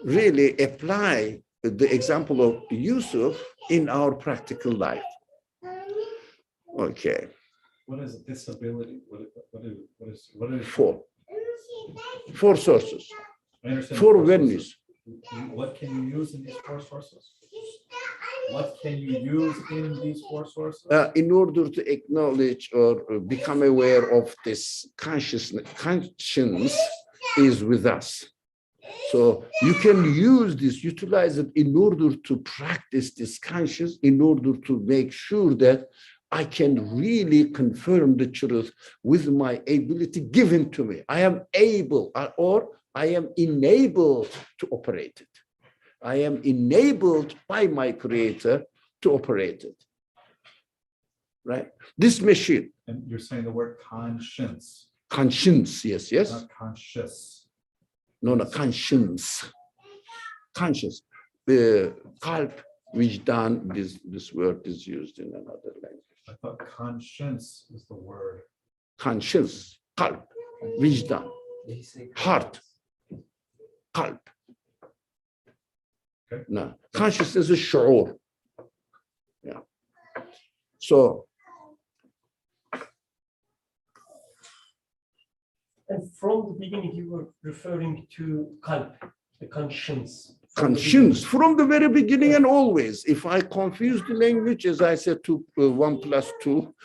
really apply the example of Yusuf in our practical life. Okay. What is disability? What is? Four sources, I understand 4 the sources. venues. What can you use in these 4 sources? What can you use in these 4 sources? In order to acknowledge or become aware of this conscience is with us. So you can use this, utilize it in order to practice this conscience, in order to make sure that I can really confirm the truth with my ability given to me. I am able or I am enabled to operate it. I am enabled by my creator to operate it. Right? This machine. And you're saying the word conscience. Conscience, yes, yes. Not conscious. No, conscience. Conscience. The kalp, vicdan, this word is used in another language. I thought conscience was the word. Conscience, kalp, vicdan, heart, kalp. Okay. No, consciousness is shu'ur. Yeah. So, And from the beginning, you were referring to qalb, the conscience. conscience from the very beginning and always. If I confuse the language, as I said, 1 plus 2,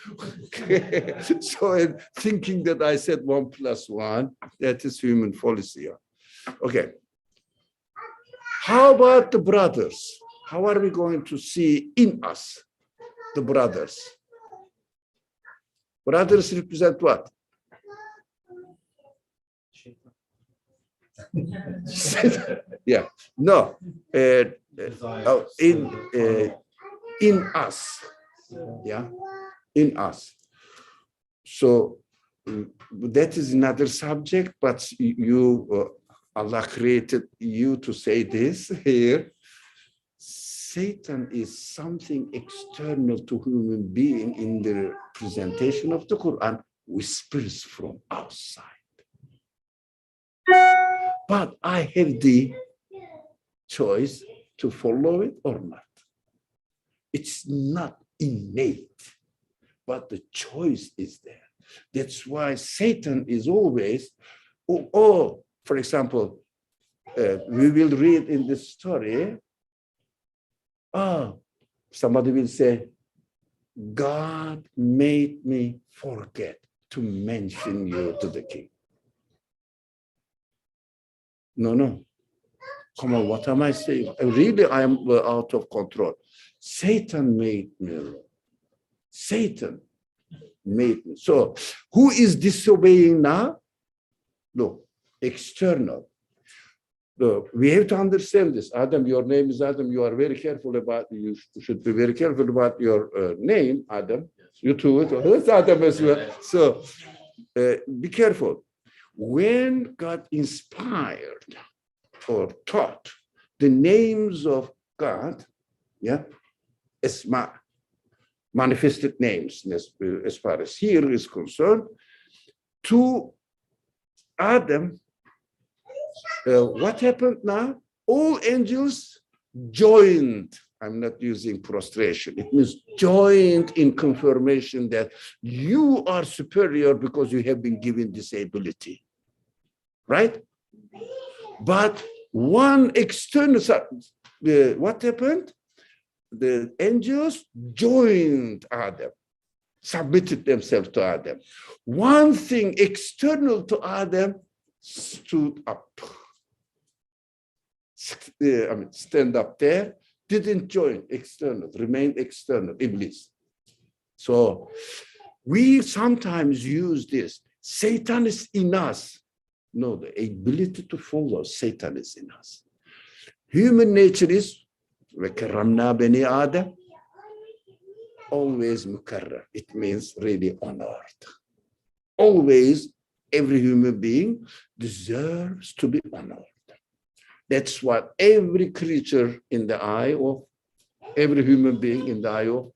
so in thinking that I said 1 plus 1, that is human fallacy. Okay. How about the brothers? How are we going to see in us the brothers? Brothers represent what? Yeah, no, in us, yeah, in us. So that is another subject, but Allah created you to say this here. Satan is something external to human being in the presentation of the Quran, whispers from outside. But I have the choice to follow it or not. It's not innate, but the choice is there. That's why Satan is always, for example, we will read in this story, somebody will say, God made me forget to mention you to the king. No. Come on, what am I saying? Really, I am out of control. Satan made me. Satan made me. So, who is disobeying now? No, external. Look, we have to understand this. Adam, your name is Adam. You are very careful about, you should be very careful about your name, Adam. You too, it's Adam as well. So, be careful. When God inspired or taught the names of God, yeah, Esma, manifested names, as far as here is concerned, to Adam, what happened now? All angels joined. I'm not using prostration. It means joined in confirmation that you are superior because you have been given this ability, right? But one external, what happened? The angels joined Adam, submitted themselves to Adam. One thing external to Adam stood up. Stand up there, didn't join external, remained external, Iblis. So we sometimes use this. Satan is in us. No, the ability to follow Satan is in us. Human nature is وَكَرَّمْنَا بَنِي آدَمَ, always mukarram. It means really honored. Always, every human being deserves to be honored. That's what every creature in the eye of every human being in the eye of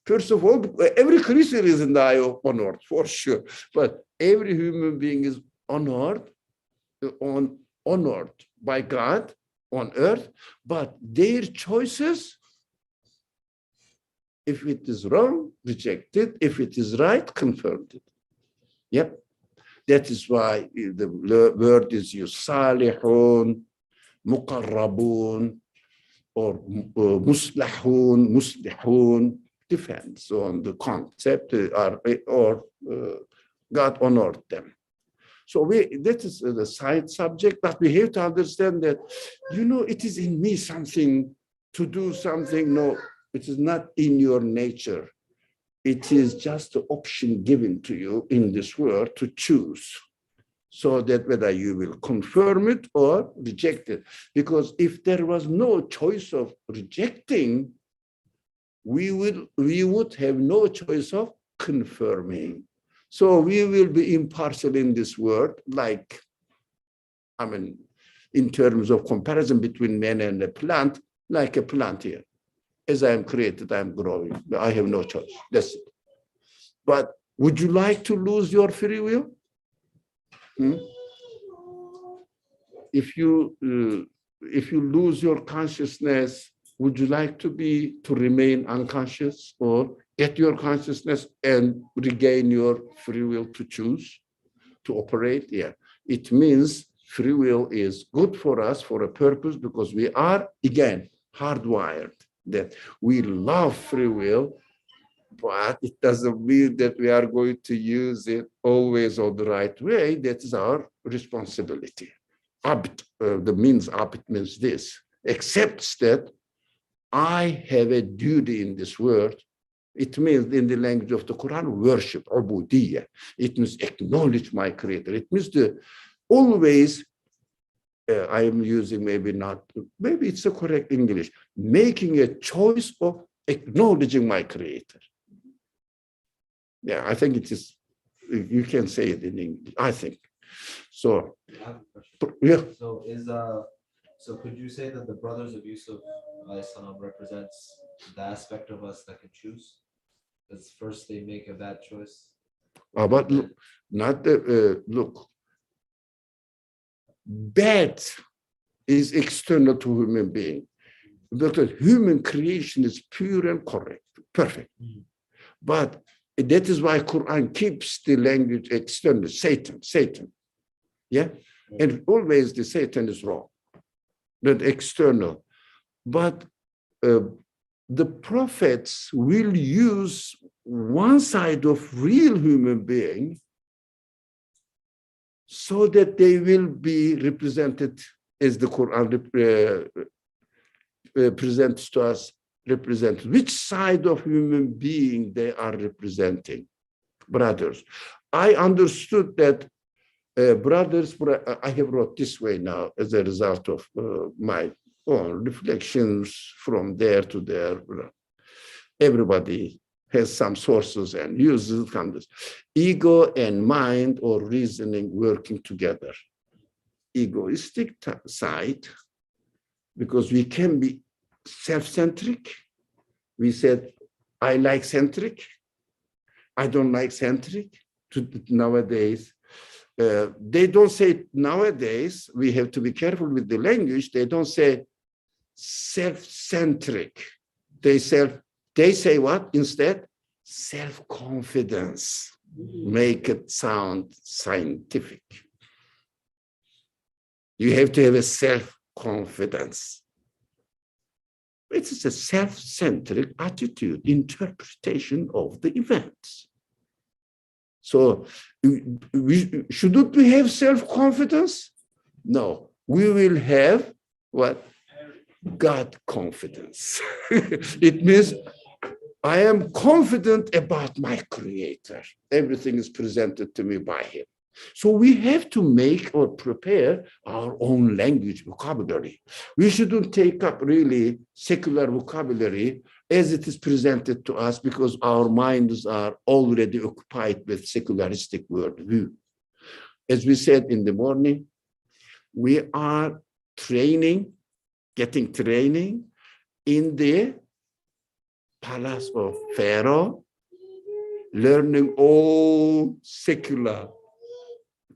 first of all, every creature is in the eye of honored, for sure. But every human being is honored by God on earth, but their choices, if it is wrong, rejected. If it is right, confirmed it. Yep. That is why the word is used, salihun, muqarrabun, or muslihun, depends on the concept, or God honored them. So that is the side subject, but we have to understand that, it is in me something to do something. No, it is not in your nature. It is just the option given to you in this world to choose, so that whether you will confirm it or reject it. Because if there was no choice of rejecting, we would have no choice of confirming. So we will be impartial in this world, in terms of comparison between man and a plant, like a plant here. As I am created, I am growing. I have no choice. That's it. But would you like to lose your free will? If you if you lose your consciousness, would you like to remain unconscious or get your consciousness and regain your free will to choose, to operate? Yeah, it means free will is good for us for a purpose because we are, again, hardwired that we love free will, but it doesn't mean that we are going to use it always on the right way. That is our responsibility. The means abit means this, accepts that I have a duty in this world. It means in the language of the Quran, worship, ubudiyya. It means acknowledge my creator. It means always, I am using maybe it's the correct English, making a choice of acknowledging my creator. Yeah, I think it is, you can say it in English, I think. So, I have a question. yeah. So could you say that the brothers of Yusuf alayhi salam represents the aspect of us that can choose? Because first they make a bad choice. But look, look, bad is external to human being. Because human creation is pure and correct, perfect. But that is why Quran keeps the language external, Satan. Yeah, and always the Satan is wrong, not external. But the prophets will use one side of real human being so that they will be represented as the Quran presents to us, represent which side of human being they are representing. Brothers, I understood that brothers, I have wrote this way now as a result of my own reflections from there to there. Everybody has some sources and uses from this. Ego and mind or reasoning working together. Egoistic side, because we can be self-centric. We said, I like centric. I don't like centric. Nowadays, they don't say nowadays, we have to be careful with the language. They don't say self-centric. They say what instead? Self-confidence. Make it sound scientific. You have to have a self-confidence. It is a self-centric attitude, interpretation of the events. So shouldn't we have self-confidence? No, we will have what? God confidence. It means I am confident about my creator. Everything is presented to me by him. So we have to make or prepare our own language vocabulary. We shouldn't take up really secular vocabulary as it is presented to us because our minds are already occupied with secularistic worldview. As we said in the morning, we are getting training in the palace of Pharaoh, learning all secular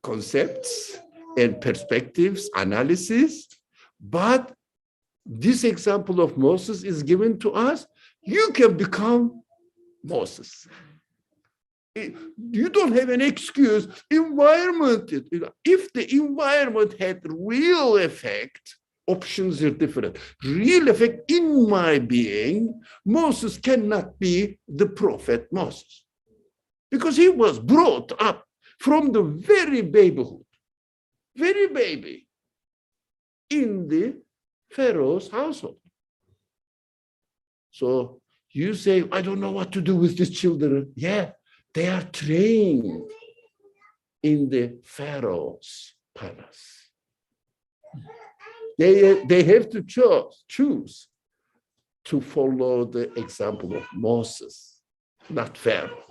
concepts and perspectives, analysis. But this example of Moses is given to us. You can become Moses. You don't have an excuse. Environment, if the environment had real effect, options are different. Real effect in my being, Moses cannot be the prophet Moses because he was brought up from the very babyhood, very baby, in the Pharaoh's household. So you say, I don't know what to do with these children. Yeah, they are trained in the Pharaoh's palace. They have to choose to follow the example of Moses, not Pharaoh.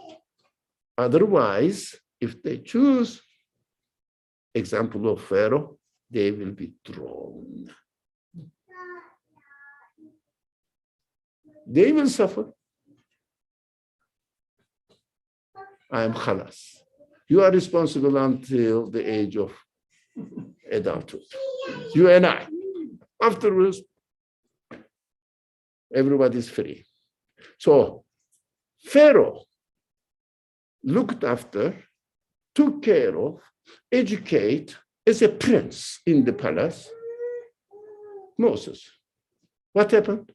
Otherwise, if they choose example of Pharaoh, they will be thrown. They will suffer. I am khalas. You are responsible until the age of adulthood. You and I. Afterwards, everybody's free. So Pharaoh looked after, took care of, educate as a prince in the palace, Moses. What happened?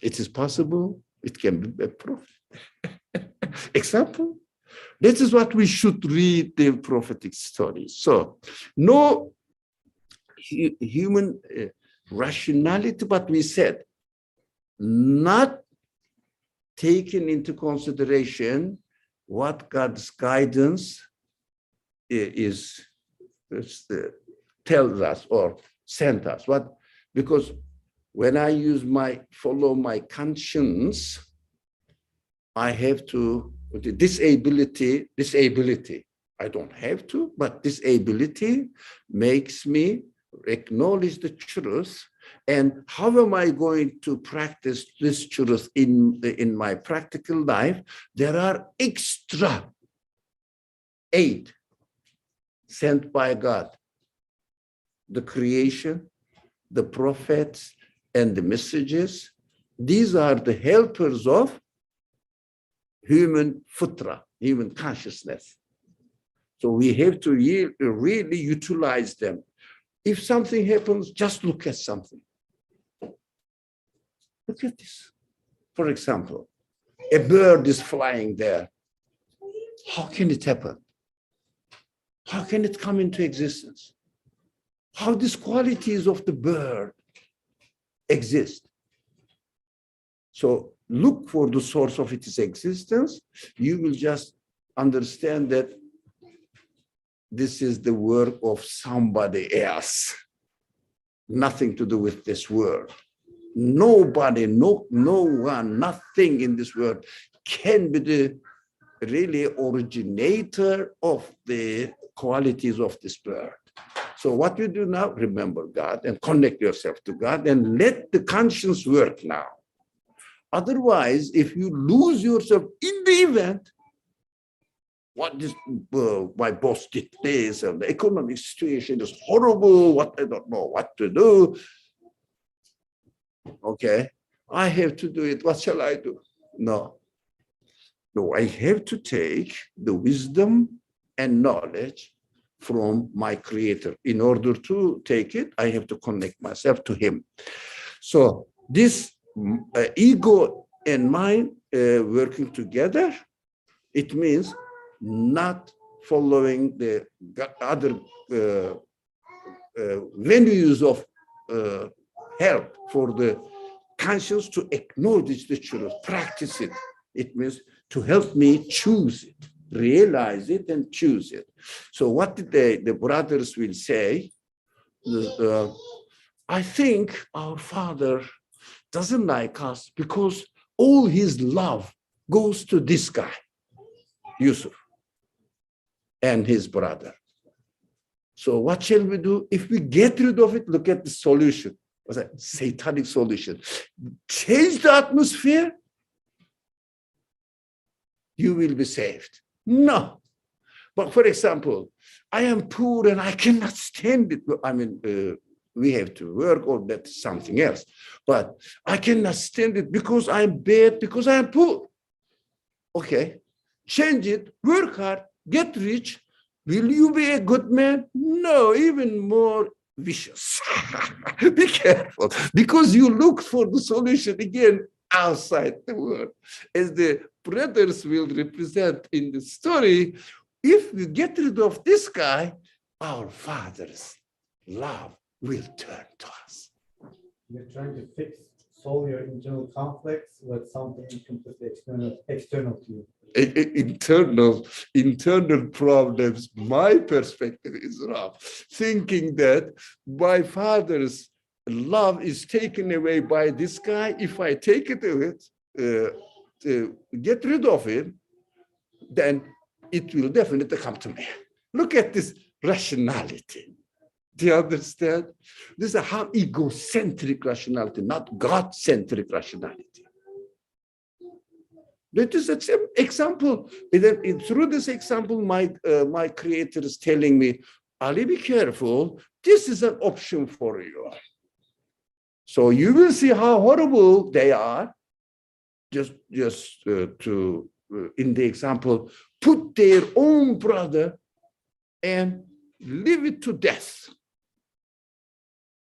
It is possible, it can be a prophet. Example. This is what we should read the prophetic stories. So, no human rationality, but we said, not taking into consideration what God's guidance tells us or sent us. What? Because when I follow my conscience, I have to, disability, I don't have to, but disability makes me acknowledge the truth. And how am I going to practice this truth in my practical life? There are extra aid sent by God. The creation, the prophets, and the messages. These are the helpers of human futra, human consciousness. So we have to really utilize them. If something happens, just look at something. Look at this. For example, a bird is flying there. How can it happen? How can it come into existence? How these qualities of the bird exist? So look for the source of its existence. You will just understand that this is the work of somebody else. Nothing to do with this world. Nobody, no one, nothing in this world can be the really originator of the qualities of this bird. So what you do now, remember God and connect yourself to God and let the conscience work now. Otherwise, if you lose yourself in the event, my boss did this, and the economic situation is horrible, I don't know what to do. Okay, I have to do it, what shall I do? No, I have to take the wisdom and knowledge from my creator. In order to take it, I have to connect myself to him. So this ego and mind working together, it means not following the other venues of help for the conscience to acknowledge the truth, practice it. It means to help me choose it, realize it and choose it. So what did the brothers will say? I think our Father doesn't like us because all his love goes to this guy, Yusuf, and his brother. So what shall we do? If we get rid of it, look at the solution. What's that? Satanic solution. Change the atmosphere, you will be saved. No. But for example, I am poor and I cannot stand it. I mean, we have to work, or that's something else. But I cannot stand it because I'm bad, because I'm poor. Okay, change it, work hard, get rich. Will you be a good man? No, even more vicious. Be careful, because you look for the solution again outside the world. As the brothers will represent in the story, if we get rid of this guy, our Father's love will turn to us. You're trying to solve your internal conflicts with something completely external to you. Internal problems, my perspective is wrong. Thinking that my Father's love is taken away by this guy, if I take it away, get rid of it, then it will definitely come to me. Look at this rationality. Do you understand? This is how egocentric rationality, not God-centric rationality. That is an example. Through this example, my creator is telling me, Ali, be careful. this is an option for you. So you will see how horrible they are. Just in the example, put their own brother and leave it to death.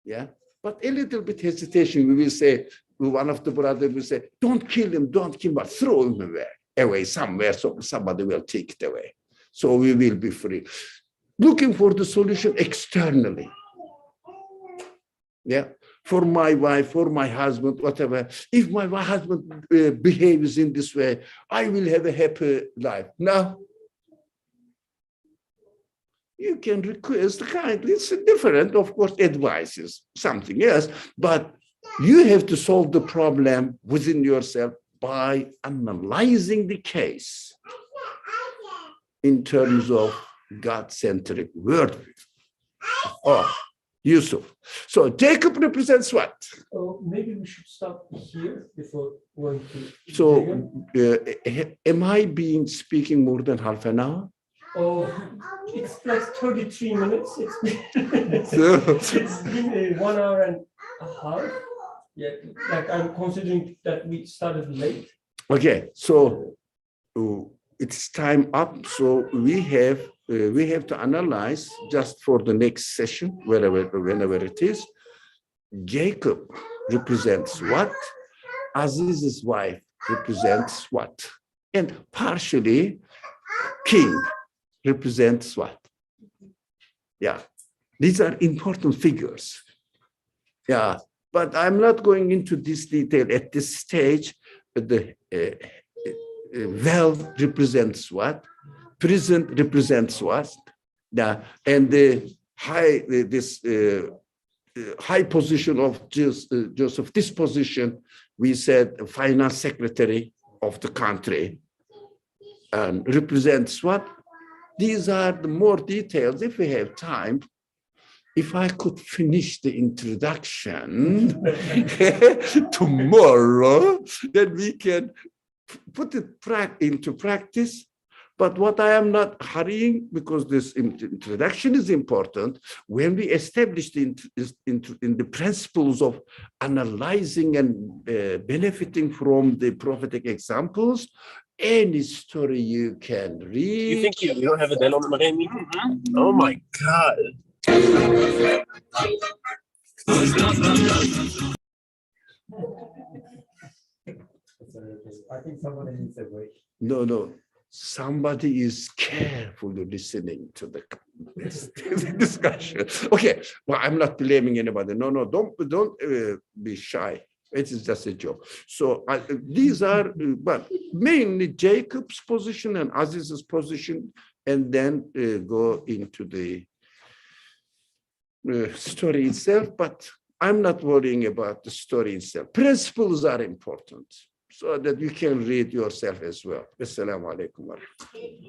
Yeah, but a little bit hesitation, we will say, one of the brothers will say, don't kill him, but throw him away somewhere, so somebody will take it away. So we will be free. Looking for the solution externally. Yeah, for my wife, for my husband, whatever. If my husband behaves in this way, I will have a happy life. Now, you can request kindly, it's different, of course, advice is something else, but you have to solve the problem within yourself by analyzing the case in terms of God-centric worldview. Oh, Yusuf. So Jacob represents what? Oh, maybe we should stop here before going to. So am I speaking more than half an hour? Oh, it's like 33 minutes. It's been 1 hour and a half. Yeah, like I'm considering that we started late. Okay, so it's time up. So we have to analyze just for the next session, whenever it is. Jacob represents what? Aziz's wife represents what? And partially, king represents what? Yeah, these are important figures. Yeah, but I'm not going into this detail at this stage. The well represents what? Present represents what? Yeah, and the high position of Joseph, this position, we said finance secretary of the country, and represents what? These are the more details if we have time. If I could finish the introduction tomorrow, then we can put it into practice. But what I am not hurrying, because this introduction is important, when we establish in the principles of analyzing and benefiting from the prophetic examples, any story you can read. You think you don't have a den on the Miami? Oh my God. I think somebody needs a break. No. Somebody is carefully listening to the discussion. Okay, well, I'm not blaming anybody. No, don't be shy. It is just a joke. So these are, but mainly Jacob's position and Aziz's position, and then go into the story itself. But I'm not worrying about the story itself. Principles are important, so that you can read yourself as well. Assalamu alaikum.